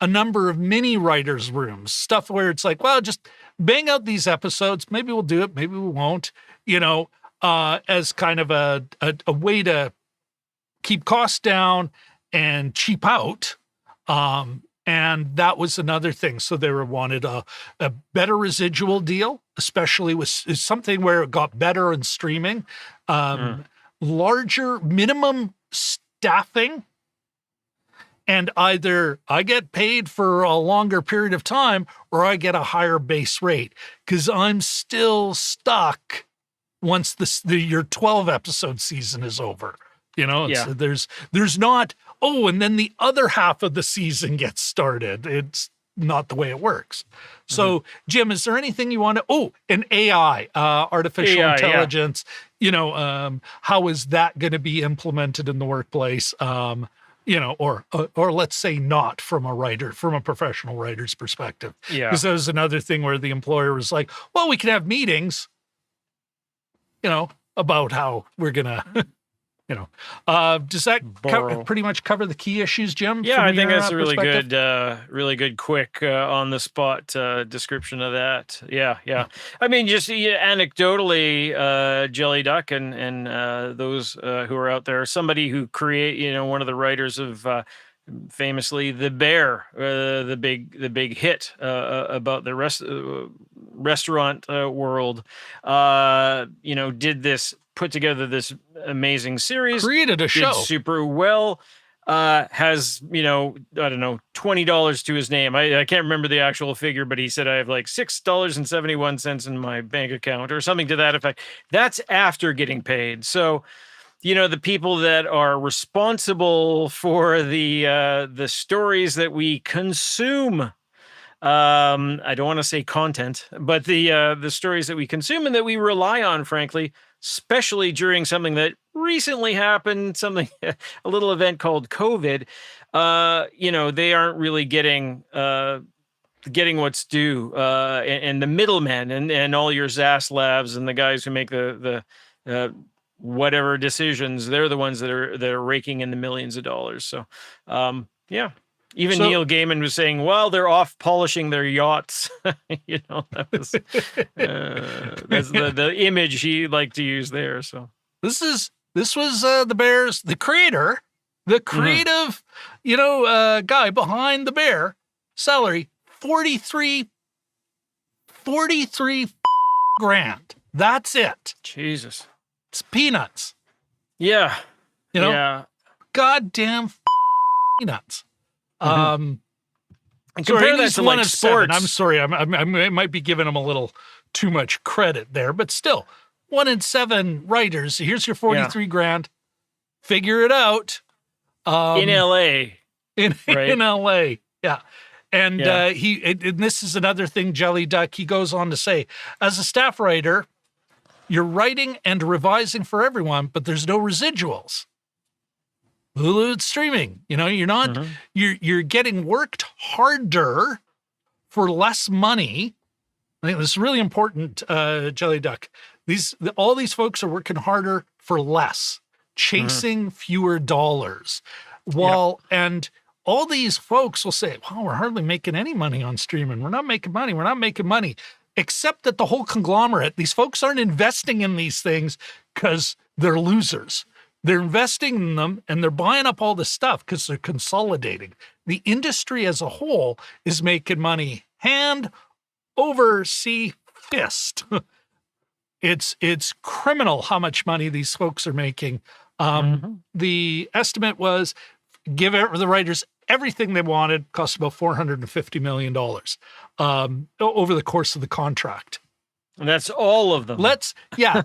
number of mini writers' rooms, stuff where it's like, well, just bang out these episodes. Maybe we'll do it, maybe we won't. As kind of a way to keep costs down and cheap out. And that was another thing. So they wanted a better residual deal, especially with something where it got better in streaming, larger minimum staffing, and either I get paid for a longer period of time or I get a higher base rate, because I'm still stuck once your 12 episode season is over. So there's not, and then the other half of the season gets started. It's not the way it works. So, Jim, is there anything you want to, and AI, artificial intelligence, how is that going to be implemented in the workplace? Or let's say not from a professional writer's perspective. Yeah. Because that was another thing where the employer was like, well, we can have meetings, about how we're going to Does that pretty much cover the key issues, Jim? Yeah, I think that's a perspective? really good, quick on the spot description of that. Yeah. I mean, just anecdotally, Jelly Duck and those who are out there, somebody who one of the writers of famously The Bear, the big hit about the restaurant world, put together this amazing series, created a show super well, has, I don't know, $20 to his name. I can't remember the actual figure, but he said I have like $6.71 in my bank account or something to that effect. That's after getting paid. So, the people that are responsible for the stories that we consume, I don't want to say content, but the stories that we consume and that we rely on, frankly, especially during something that recently happened, a little event called COVID, they aren't really getting what's due, and the middlemen and all your ZAS labs and the guys who make the whatever decisions, they're the ones that are raking in the millions of dollars. So, Even Neil Gaiman was saying, well, they're off polishing their yachts. That was that's the image he liked to use there. So this was the Bears, the creator, the creative, guy behind the Bear. Salary 43 grand. That's it. Jesus, it's peanuts. Yeah, goddamn peanuts. Compare that to like sports. I'm sorry, I might be giving him a little too much credit there, but still, 1 in 7 writers. Here's your 43 grand. Figure it out. In LA, in LA, yeah. And and this is another thing, Jelly Duck. He goes on to say, as a staff writer, you're writing and revising for everyone, but there's no residuals. Hulu streaming, you're not, you're getting worked harder for less money. I think this is really important, Jelly Duck. All these folks are working harder for less, chasing fewer dollars. And all these folks will say, well, we're hardly making any money on streaming. We're not making money. Except that the whole conglomerate, these folks aren't investing in these things because they're losers. They're investing in them and they're buying up all this stuff because they're consolidating. The industry as a whole is making money hand over fist. It's criminal how much money these folks are making. The estimate was give the writers everything they wanted, cost about $450 million over the course of the contract. And that's all of them.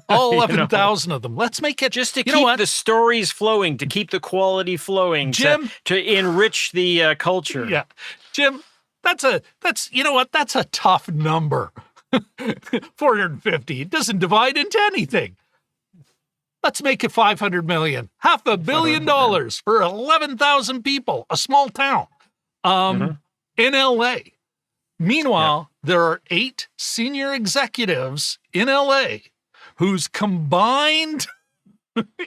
All 11,000 of them. Let's make it just to keep the stories flowing, to keep the quality flowing, Jim, to enrich the culture. Yeah, Jim, that's a tough number. 450. It doesn't divide into anything. Let's make it 500 million. $500 million for 11,000 people, a small town, in LA. Meanwhile, there are 8 senior executives in LA whose combined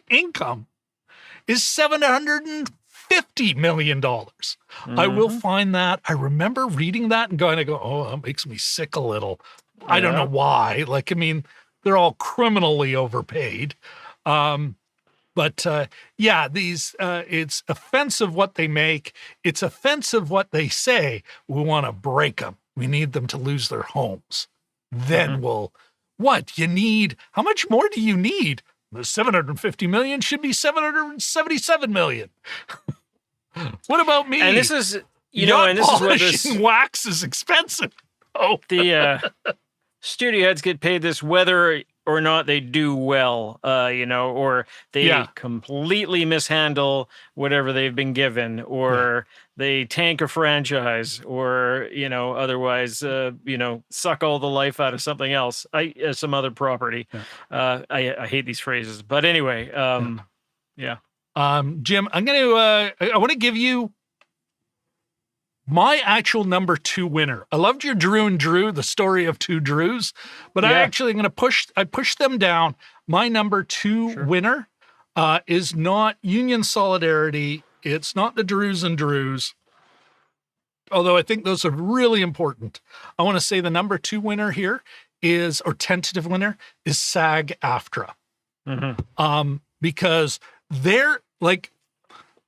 income is $750 million. I will find that. I remember reading that and going, oh, that makes me sick a little. I don't know why. They're all criminally overpaid. It's offensive what they make. It's offensive what they say. We want to break them. We need them to lose their homes. Then how much more do you need? The 750 million should be 777 million. What about me? And this is, polishing wax is expensive. Oh, the studio heads get paid this whether or not they do well, or they completely mishandle whatever they've been given, or they tank a franchise, or, otherwise, suck all the life out of something else, some other property. I hate these phrases, but anyway, Jim, I want to give you my actual number 2 winner. I loved your Drew and Drew, the story of 2 Drews, but I actually am going to push them down. My number 2 winner is not union solidarity. It's not the Drews and Drews. Although I think those are really important. I want to say the number 2 winner here is, or tentative winner, is SAG-Aftra. Because they're like,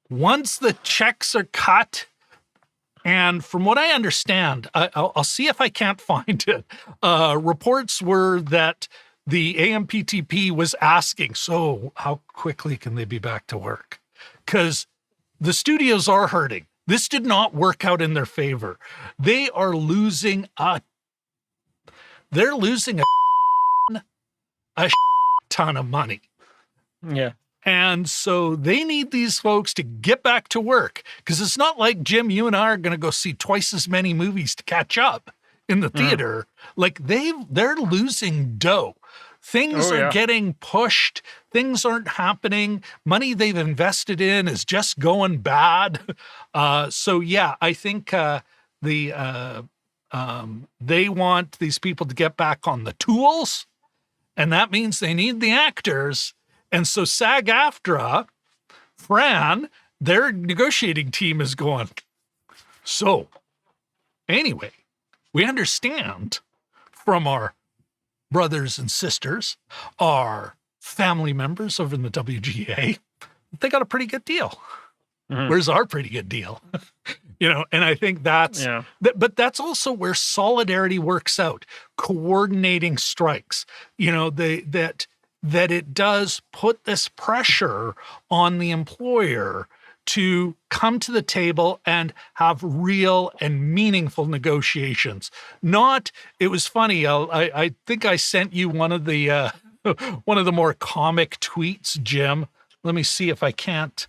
once the checks are cut, and from what I understand, I'll see if I can't find it. Reports were that the AMPTP was asking, so how quickly can they be back to work? Because the studios are hurting. This did not work out in their favor. They are losing a ton of money. Yeah. And so they need these folks to get back to work, because it's not like, Jim, you and I are going to go see twice as many movies to catch up in the theater. Like they're losing dough. Things are getting pushed. Things aren't happening. Money they've invested in is just going bad. So yeah, I think they want these people to get back on the tools, and that means they need the actors. And so SAG-Aftra, Fran, their negotiating team is going, so anyway, we understand from our brothers and sisters, our family members over in the WGA, they got a pretty good deal. Where's our pretty good deal? And I think that's, but that's also where solidarity works out, coordinating strikes, that it does put this pressure on the employer to come to the table and have real and meaningful negotiations. It was funny. I think I sent you one of the more comic tweets, Jim. Let me see if I can't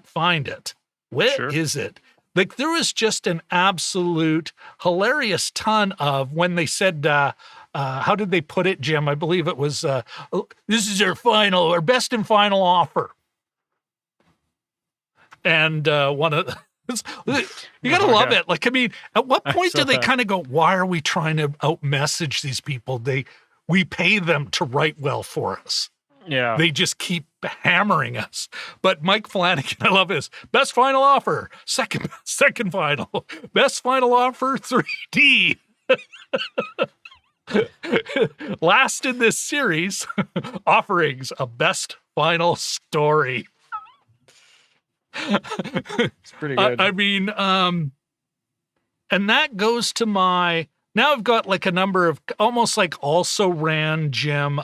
find it. Where is it? Like, there was just an absolute hilarious ton of, when they said, how did they put it, Jim? I believe it was, this is our final or best and final offer. And one of you got to love it. Like, I mean, at what point do they kind of go, why are we trying to out-message these people? We pay them to write well for us. Yeah. They just keep hammering us. But Mike Flanagan, I love his best final offer, second final, best final offer, 3D. Last in this series, offerings a best final story. It's pretty good. I mean, and that goes to now I've got like a number of almost like also ran, Jim,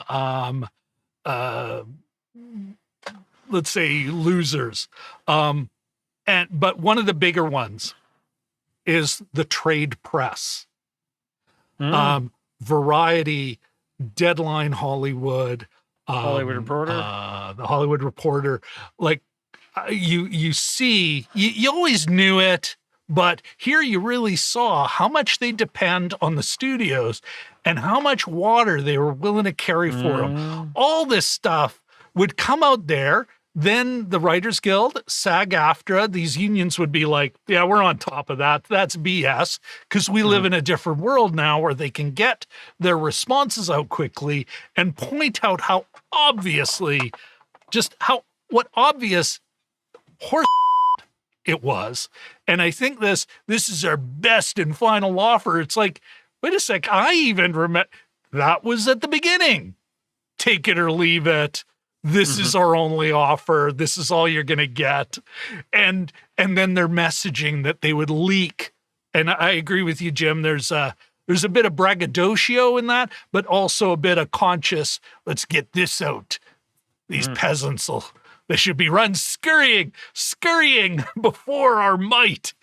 let's say losers. But one of the bigger ones is the trade press. Variety, Deadline Hollywood, Hollywood Reporter, the Hollywood Reporter. Like, you see, you always knew it, but here you really saw how much they depend on the studios and how much water they were willing to carry for them. All this stuff would come out there. Then the Writers Guild, SAG-Aftra, these unions would be like, yeah, we're on top of that. That's BS, because we live in a different world now where they can get their responses out quickly and point out how obviously, what obvious horse it was. And I think this is our best and final offer. It's like, wait a sec, I even remember, that was at the beginning. Take it or leave it. This is our only offer. This is all you're going to get. And then their messaging that they would leak. And I agree with you, Jim. There's a bit of braggadocio in that, but also a bit of conscious, let's get this out. These peasants, they should be run scurrying before our might.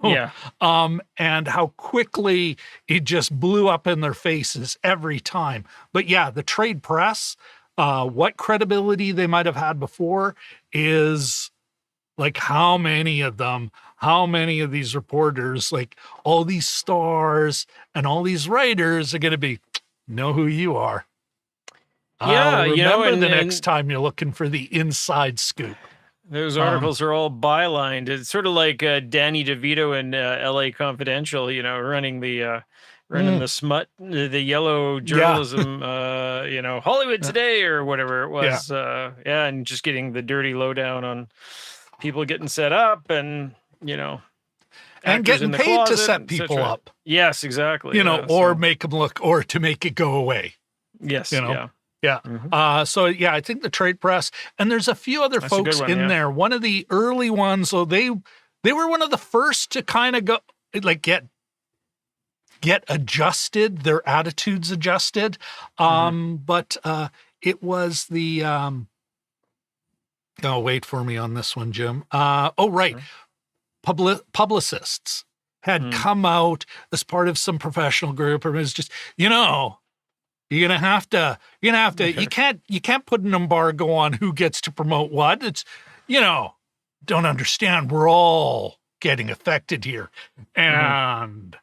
Yeah. And how quickly it just blew up in their faces every time. But yeah, the trade press, what credibility they might have had before is like, how many of these reporters, like all these stars and all these writers are going to know who you are. Yeah, remember the next time you're looking for the inside scoop. Those articles are all bylined. It's sort of like Danny DeVito in LA Confidential, running the running the smut, the yellow journalism, Hollywood Today or whatever it was. And just getting the dirty lowdown on people getting set up and, and getting paid to set people up. Yes, exactly. Or make them look, or to make it go away. Yes. Yeah. Mm-hmm. I think the trade press, and there's a few other folks in there. One of the early ones, so they were one of the first to kind of go like get adjusted, their attitudes adjusted. But it was the wait for me on this one, Jim. Publicists had come out as part of some professional group, and it was just, you're gonna have to, you can't put an embargo on who gets to promote what. It's, don't understand. We're all getting affected here. And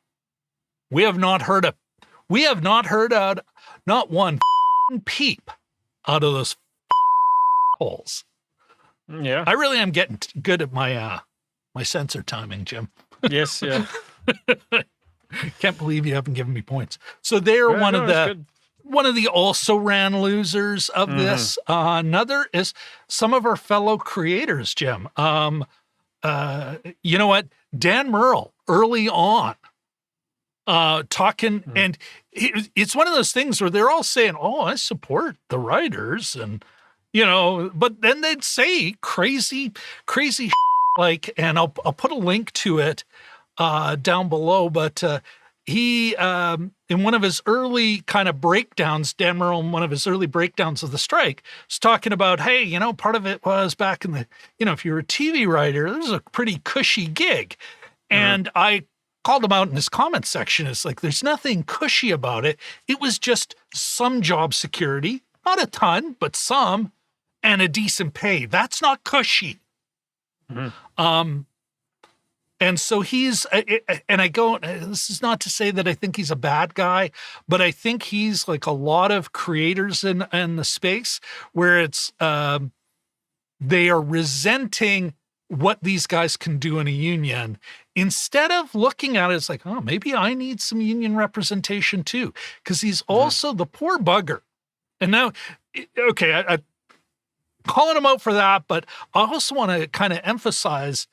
we have not heard not one peep out of those holes. Yeah. I really am getting good at my sensor timing, Jim. Yes. Yeah. Can't believe you haven't given me points. So they're one of the also ran losers of this. Another is some of our fellow creators, Jim. You know what? Dan Merle early on talking, and it's one of those things where they're all saying, "Oh, I support the writers," and but then they'd say crazy like, and I'll put a link to it down below, but he in one of his early kind of breakdowns, Dan Merle, in one of his early breakdowns of the strike, was talking about, hey, part of it was back in the, if you're a TV writer, this is a pretty cushy gig. And I called him out in his comment section. It's like, there's nothing cushy about it. It was just some job security, not a ton, but some, and a decent pay. That's not cushy. And so he's, and I go, this is not to say that I think he's a bad guy, but I think he's like a lot of creators in the space where it's, they are resenting what these guys can do in a union instead of looking at it as like, oh, maybe I need some union representation too. Cause he's also the poor bugger. And now, okay, I calling him out for that, but I also want to kind of emphasize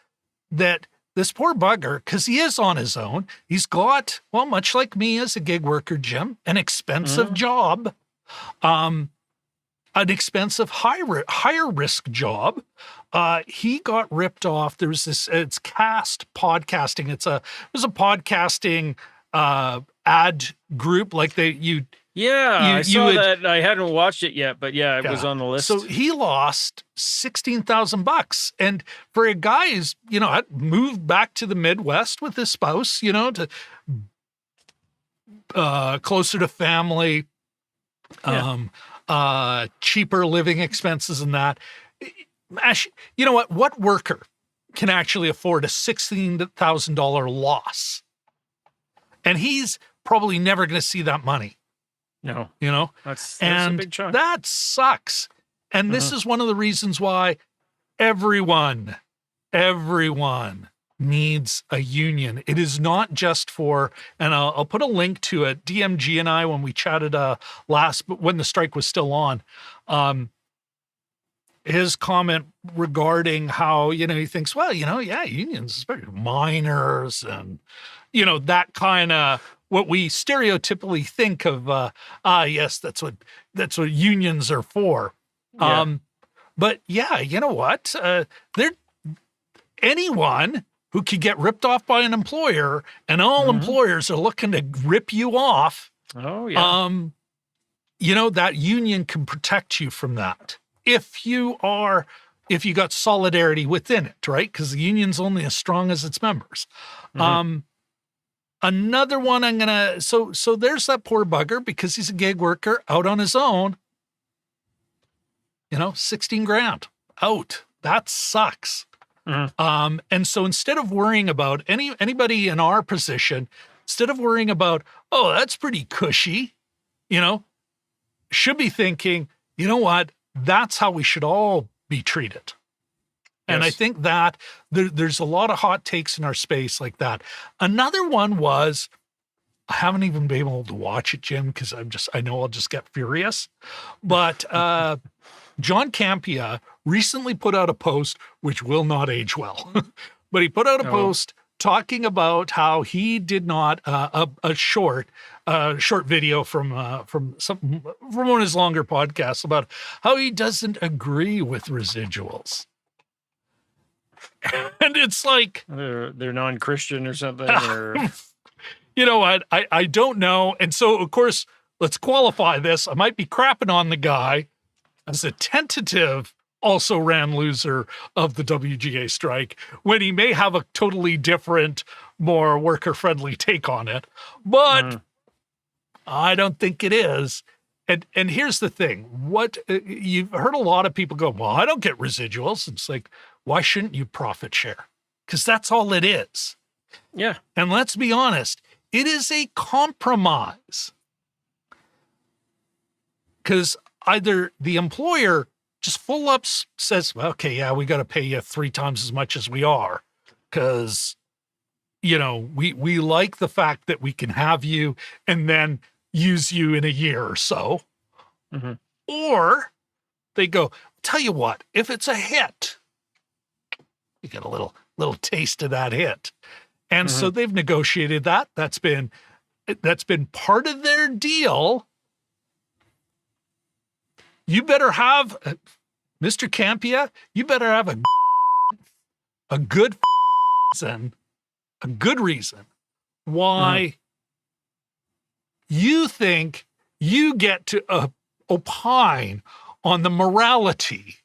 that this poor bugger, because he is on his own, he's got, well, much like me as a gig worker, Jim, an expensive job, an expensive higher risk job. He got ripped off. There was this, it's Cast Podcasting. It was a podcasting ad group, like I saw that. I hadn't watched it yet, but it was on the list. So he lost $16,000, and for a guy who's had moved back to the Midwest with his spouse, to closer to family, cheaper living expenses, and that. What worker can actually afford a $16,000 loss? And he's probably never going to see that money. No, that's and a big chunk. That sucks. And this is one of the reasons why everyone needs a union. It is not just for, and I'll put a link to it. DMG and I, when we chatted when the strike was still on, his comment regarding how, he thinks, well, unions, especially miners and, that kind of, what we stereotypically think of, yes, that's what unions are for. But you know what? Anyone who could get ripped off by an employer, and all employers are looking to rip you off. Oh yeah. That union can protect you from that if you got solidarity within it, right? Because the union's only as strong as its members. Another one so there's that poor bugger, because he's a gig worker out on his own, 16 grand out. That sucks. And so instead of worrying about anybody in our position, instead of worrying about, oh, that's pretty cushy, should be thinking, you know what? That's how we should all be treated. And I think that there's a lot of hot takes in our space like that. Another one was I haven't even been able to watch it, Jim, because I know I'll just get furious. But John Campea recently put out a post, which will not age well, but he put out a post talking about how he did not a short video from one of his longer podcasts about how he doesn't agree with residuals. And it's like they're non-Christian or something, or you know what? I don't know. And so, of course, let's qualify this. I might be crapping on the guy as a tentative also ran loser of the WGA strike when he may have a totally different, more worker-friendly take on it. But I don't think it is. And here's the thing. What you've heard a lot of people go, well, I don't get residuals. It's like, why shouldn't you profit share? Because that's all it is. Yeah. And let's be honest, it is a compromise. Because either the employer just full up says, well, okay, yeah, we got to pay you 3 times as much as we are. Because, you know, we like the fact that we can have you and then use you in a year or so. Mm-hmm. Or they go, tell you what, if it's a hit, you get a little taste of that hit. And so they've negotiated that. That's been part of their deal. You better have, Mr. Campea, you better have a good reason why you think you get to opine on the morality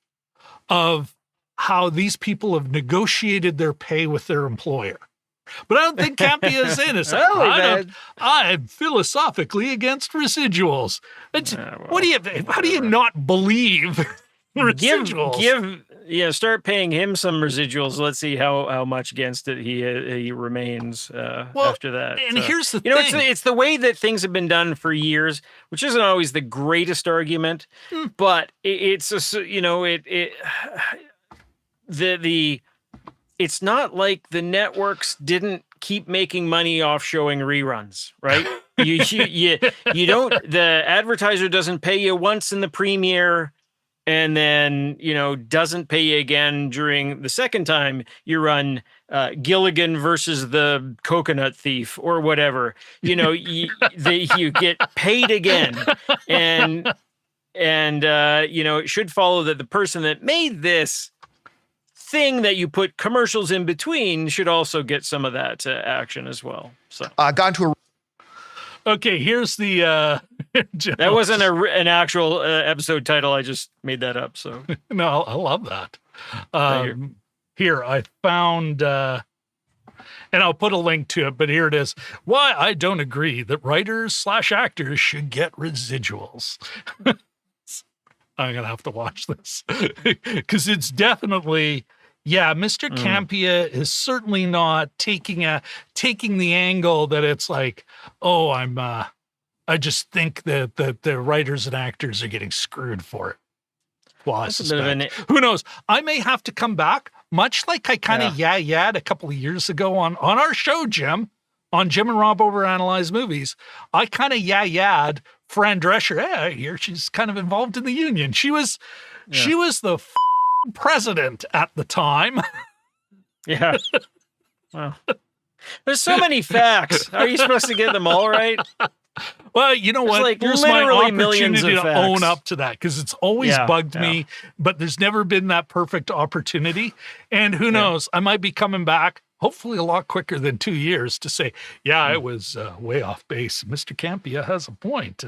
of how these people have negotiated their pay with their employer. But I don't think Campea is in it. I'm philosophically against residuals. How do you not believe residuals? Start paying him some residuals. Let's see how much against it he remains after that. And here's the thing. It's the way that things have been done for years, which isn't always the greatest argument, but it's not like the networks didn't keep making money off showing reruns, right? you don't, the advertiser doesn't pay you once in the premiere and then, doesn't pay you again during the second time you run Gilligan versus the Coconut Thief or whatever. You get paid again. And it should follow that the person that made this thing that you put commercials in between should also get some of that action as well. So okay, here's the that wasn't an actual episode title. I just made that up. So no, I love that. Here I found, and I'll put a link to it, but here it is. Why I don't agree that writers/actors should get residuals. I'm going to have to watch this because it's definitely, Mr. Campea is certainly not taking the angle that it's like, oh, I just think that the writers and actors are getting screwed for it. Well, I suspect. Who knows? I may have to come back, much like I kind of yahed a couple of years ago on our show, Jim, on Jim and Rob Overanalyze Movies. I kind of yahed Fran Drescher. I hear she's kind of involved in the union. She was the president at the time. Yeah. Well, there's so many facts. How are you supposed to get them all right? Well, you know what? Like here's my opportunity to facts. own up to that because it's always bugged me, but there's never been that perfect opportunity. And who knows? I might be coming back, hopefully a lot quicker than 2 years, to say, I was way off base. Mr. Campea has a point.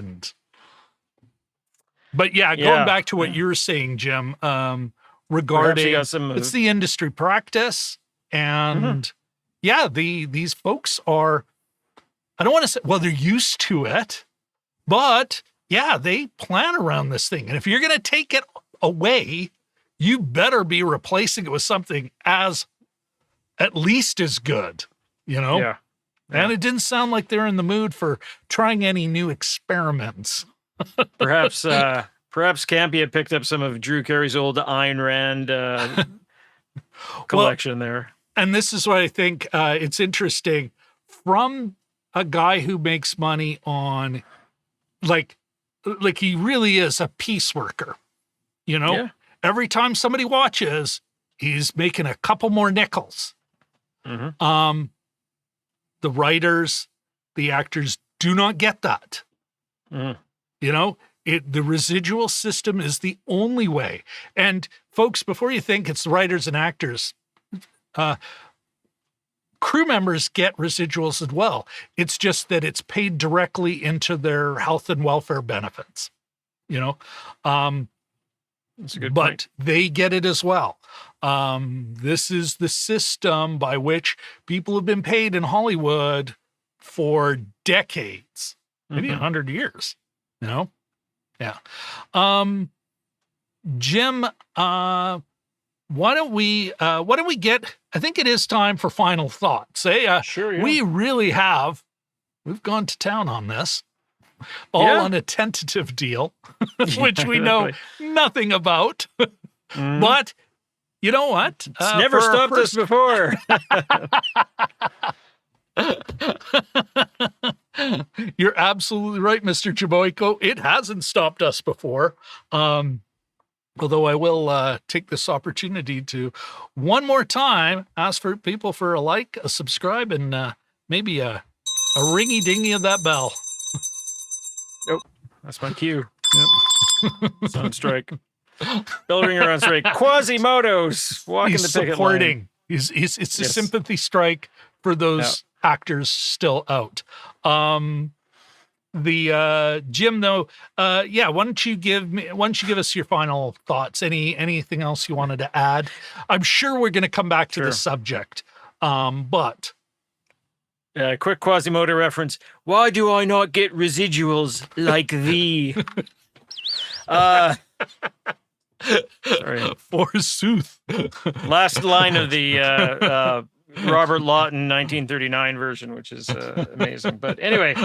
But going back to what you're saying, Jim, regarding it's the industry practice. And these folks are, I don't want to say, well, they're used to it, but they plan around this thing. And if you're going to take it away, you better be replacing it with something at least as good, Yeah. And it didn't sound like they're in the mood for trying any new experiments. Perhaps Campea picked up some of Drew Carey's old Ayn Rand collection there. And this is what I think it's interesting from a guy who makes money on like he really is a piece worker, you know? Yeah. Every time somebody watches, he's making a couple more nickels. Mm-hmm. The writers, the actors do not get that. Mm. You know, the residual system is the only way. And folks, before you think it's the writers and actors, crew members get residuals as well. It's just that it's paid directly into their health and welfare benefits, you know? That's a good but point. they get it as well. This is the system by which people have been paid in Hollywood for decades, maybe 100 years, you know? Yeah. Jim, why don't we get, I think it is time for final thoughts. Sure, yeah. We've gone to town on this, all on a tentative deal, which we know nothing about. But you know what? It's never stopped us before. You're absolutely right, Mr. Chaboyko. It hasn't stopped us before. Although I will take this opportunity to one more time ask for people for a like, a subscribe, and maybe a ringy dingy of that bell. Nope, that's my cue. Yep. It's on strike. Bell ringer on strike. Quasimodo's walking He's the picket supporting. line. It's a sympathy strike for those actors still out. Jim, though, why don't you give us your final thoughts? Anything else you wanted to add? I'm sure we're going to come back to the subject. But quick Quasimodo reference. Why do I not get residuals like thee? Sorry. Forsooth. Last line of the Robert Lawton 1939 version, which is amazing. But anyway,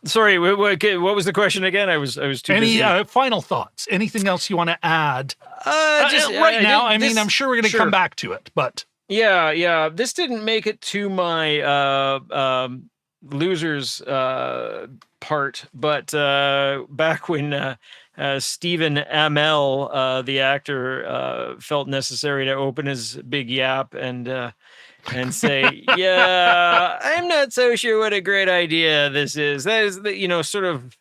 sorry, what was the question again? I was too busy. Any final thoughts? Anything else you want to add? I'm sure we're going to come back to it, but yeah. This didn't make it to my losers part, but back when Stephen Amell, the actor, felt necessary to open his big yap and say, yeah, I'm not so sure what a great idea this is. That is, sort of,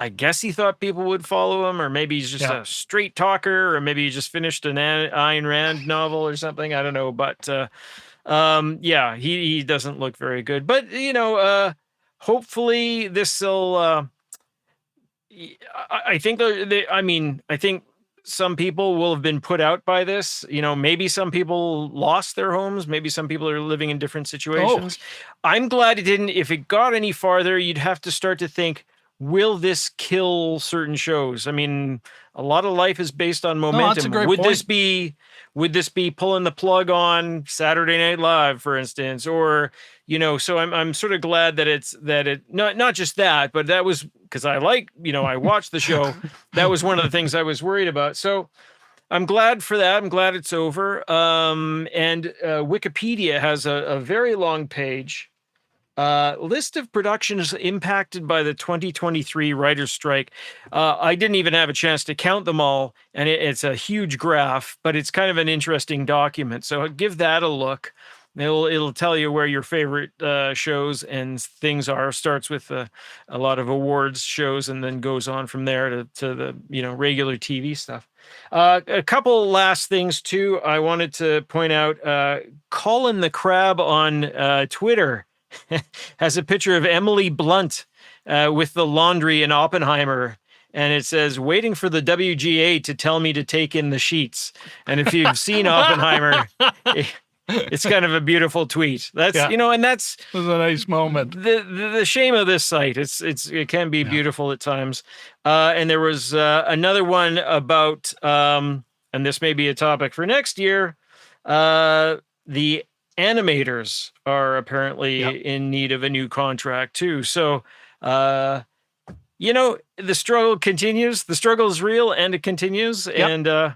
I guess he thought people would follow him, or maybe he's just a straight talker, or maybe he just finished an Ayn Rand novel or something. I don't know. But he doesn't look very good. But, hopefully this will... I think I think some people will have been put out by this. Maybe some people lost their homes. Maybe some people are living in different situations. I'm glad it didn't. If it got any farther, you'd have to start to think, will this kill certain shows? I mean, a lot of life is based on momentum. No, that's a great point. Would this be pulling the plug on Saturday Night Live, for instance? Or, so I'm sort of glad that it not just that, but that was because I watched the show. That was one of the things I was worried about. So I'm glad for that. I'm glad it's over. And Wikipedia has a very long page. List of productions impacted by the 2023 writers' strike. I didn't even have a chance to count them all, and it's a huge graph, but it's kind of an interesting document. So give that a look. It'll tell you where your favorite shows and things are. Starts with a lot of awards shows and then goes on from there to the regular TV stuff. A couple last things too. I wanted to point out Colin the Crab on Twitter has a picture of Emily Blunt with the laundry in Oppenheimer. And it says, waiting for the WGA to tell me to take in the sheets. And if you've seen Oppenheimer, it's kind of a beautiful tweet. That's, and that's it was a nice moment. The shame of this site. It can be beautiful at times. And there was another one about, and this may be a topic for next year, the animators are apparently in need of a new contract too. So, the struggle continues. The struggle is real and it continues. Yep. And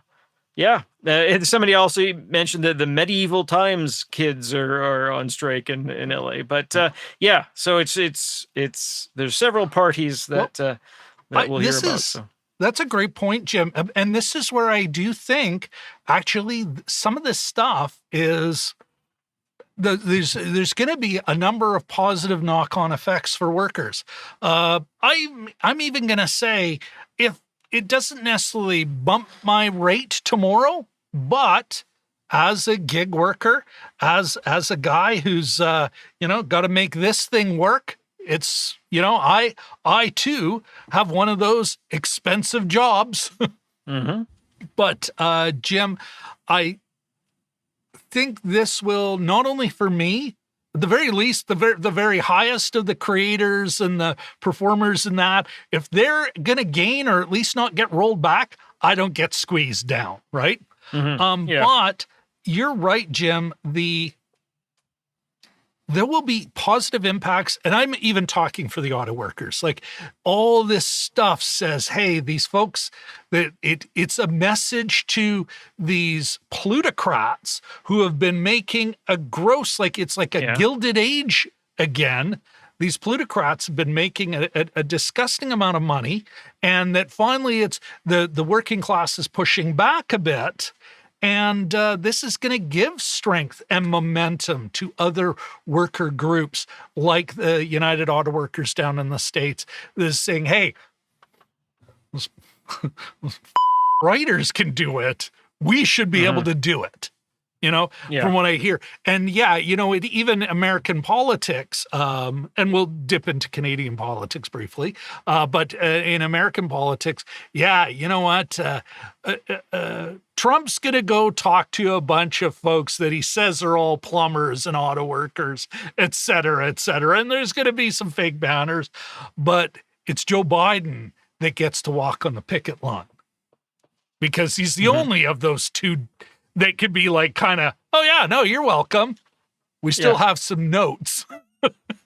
Yeah. And somebody also mentioned that the medieval times kids are on strike in LA. But yeah, so it's there's several parties that we'll hear about. So. That's a great point, Jim. And this is where I do think actually some of this stuff is there's going to be a number of positive knock-on effects for workers. I'm even going to say, if it doesn't necessarily bump my rate tomorrow, but as a gig worker, as a guy who's got to make this thing work, it's I too have one of those expensive jobs. Mm-hmm. But Jim, I think this will, not only for me, at the very least, the very highest of the creators and the performers in that, if they're going to gain or at least not get rolled back, I don't get squeezed down, right? Mm-hmm. Yeah. But you're right, Jim. There will be positive impacts, and I'm even talking for the auto workers. Like, all this stuff says, hey, these folks, that it's a message to these plutocrats who have been making a gross, like it's like a Gilded Age again. These plutocrats have been making a disgusting amount of money, and that finally it's the working class is pushing back a bit. And this is going to give strength and momentum to other worker groups like the United Auto Workers down in the States. That is saying, hey, writers can do it. We should be able to do it. From what I hear. And even American politics, and we'll dip into Canadian politics briefly, but in American politics, you know what? Trump's going to go talk to a bunch of folks that he says are all plumbers and auto workers, et cetera, et cetera. And there's going to be some fake banners, but it's Joe Biden that gets to walk on the picket line because he's the only of those two that could be like kind of, oh yeah, no, you're welcome. We still have some notes.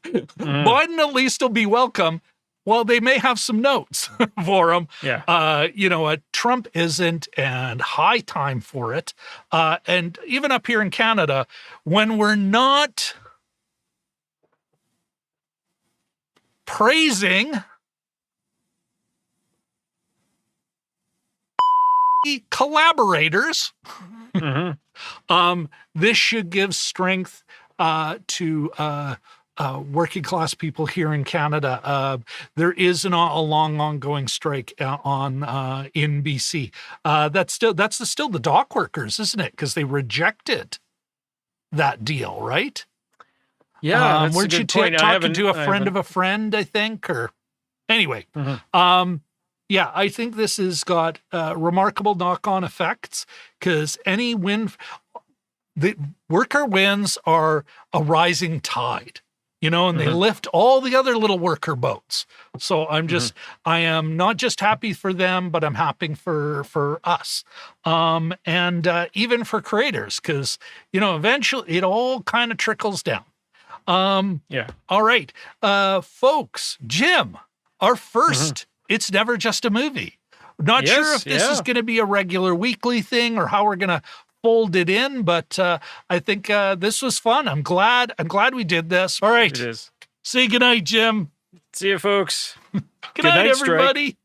Biden at least will be welcome. Well, they may have some notes for him. Yeah. Trump isn't, and high time for it. And even up here in Canada, when we're not praising collaborators, this should give strength to working class people here in Canada. There is a long ongoing strike in BC. That's still the dock workers, isn't it? Because they rejected that deal, right? Yeah, that's weren't a you good point. talking to a friend of a friend, I think, or anyway. Yeah, I think this has got remarkable knock-on effects because any win, the worker wins are a rising tide, and they lift all the other little worker boats. So I am not just happy for them, but I'm happy for us. And even for creators, because, eventually it all kind of trickles down. All right, folks, Jim, our first, It's Never Just a Movie. Not sure if this is going to be a regular weekly thing or how we're going to fold it in, but I think this was fun. I'm glad we did this. All right. It is. Say goodnight, Jim. See you, folks. Good night, everybody.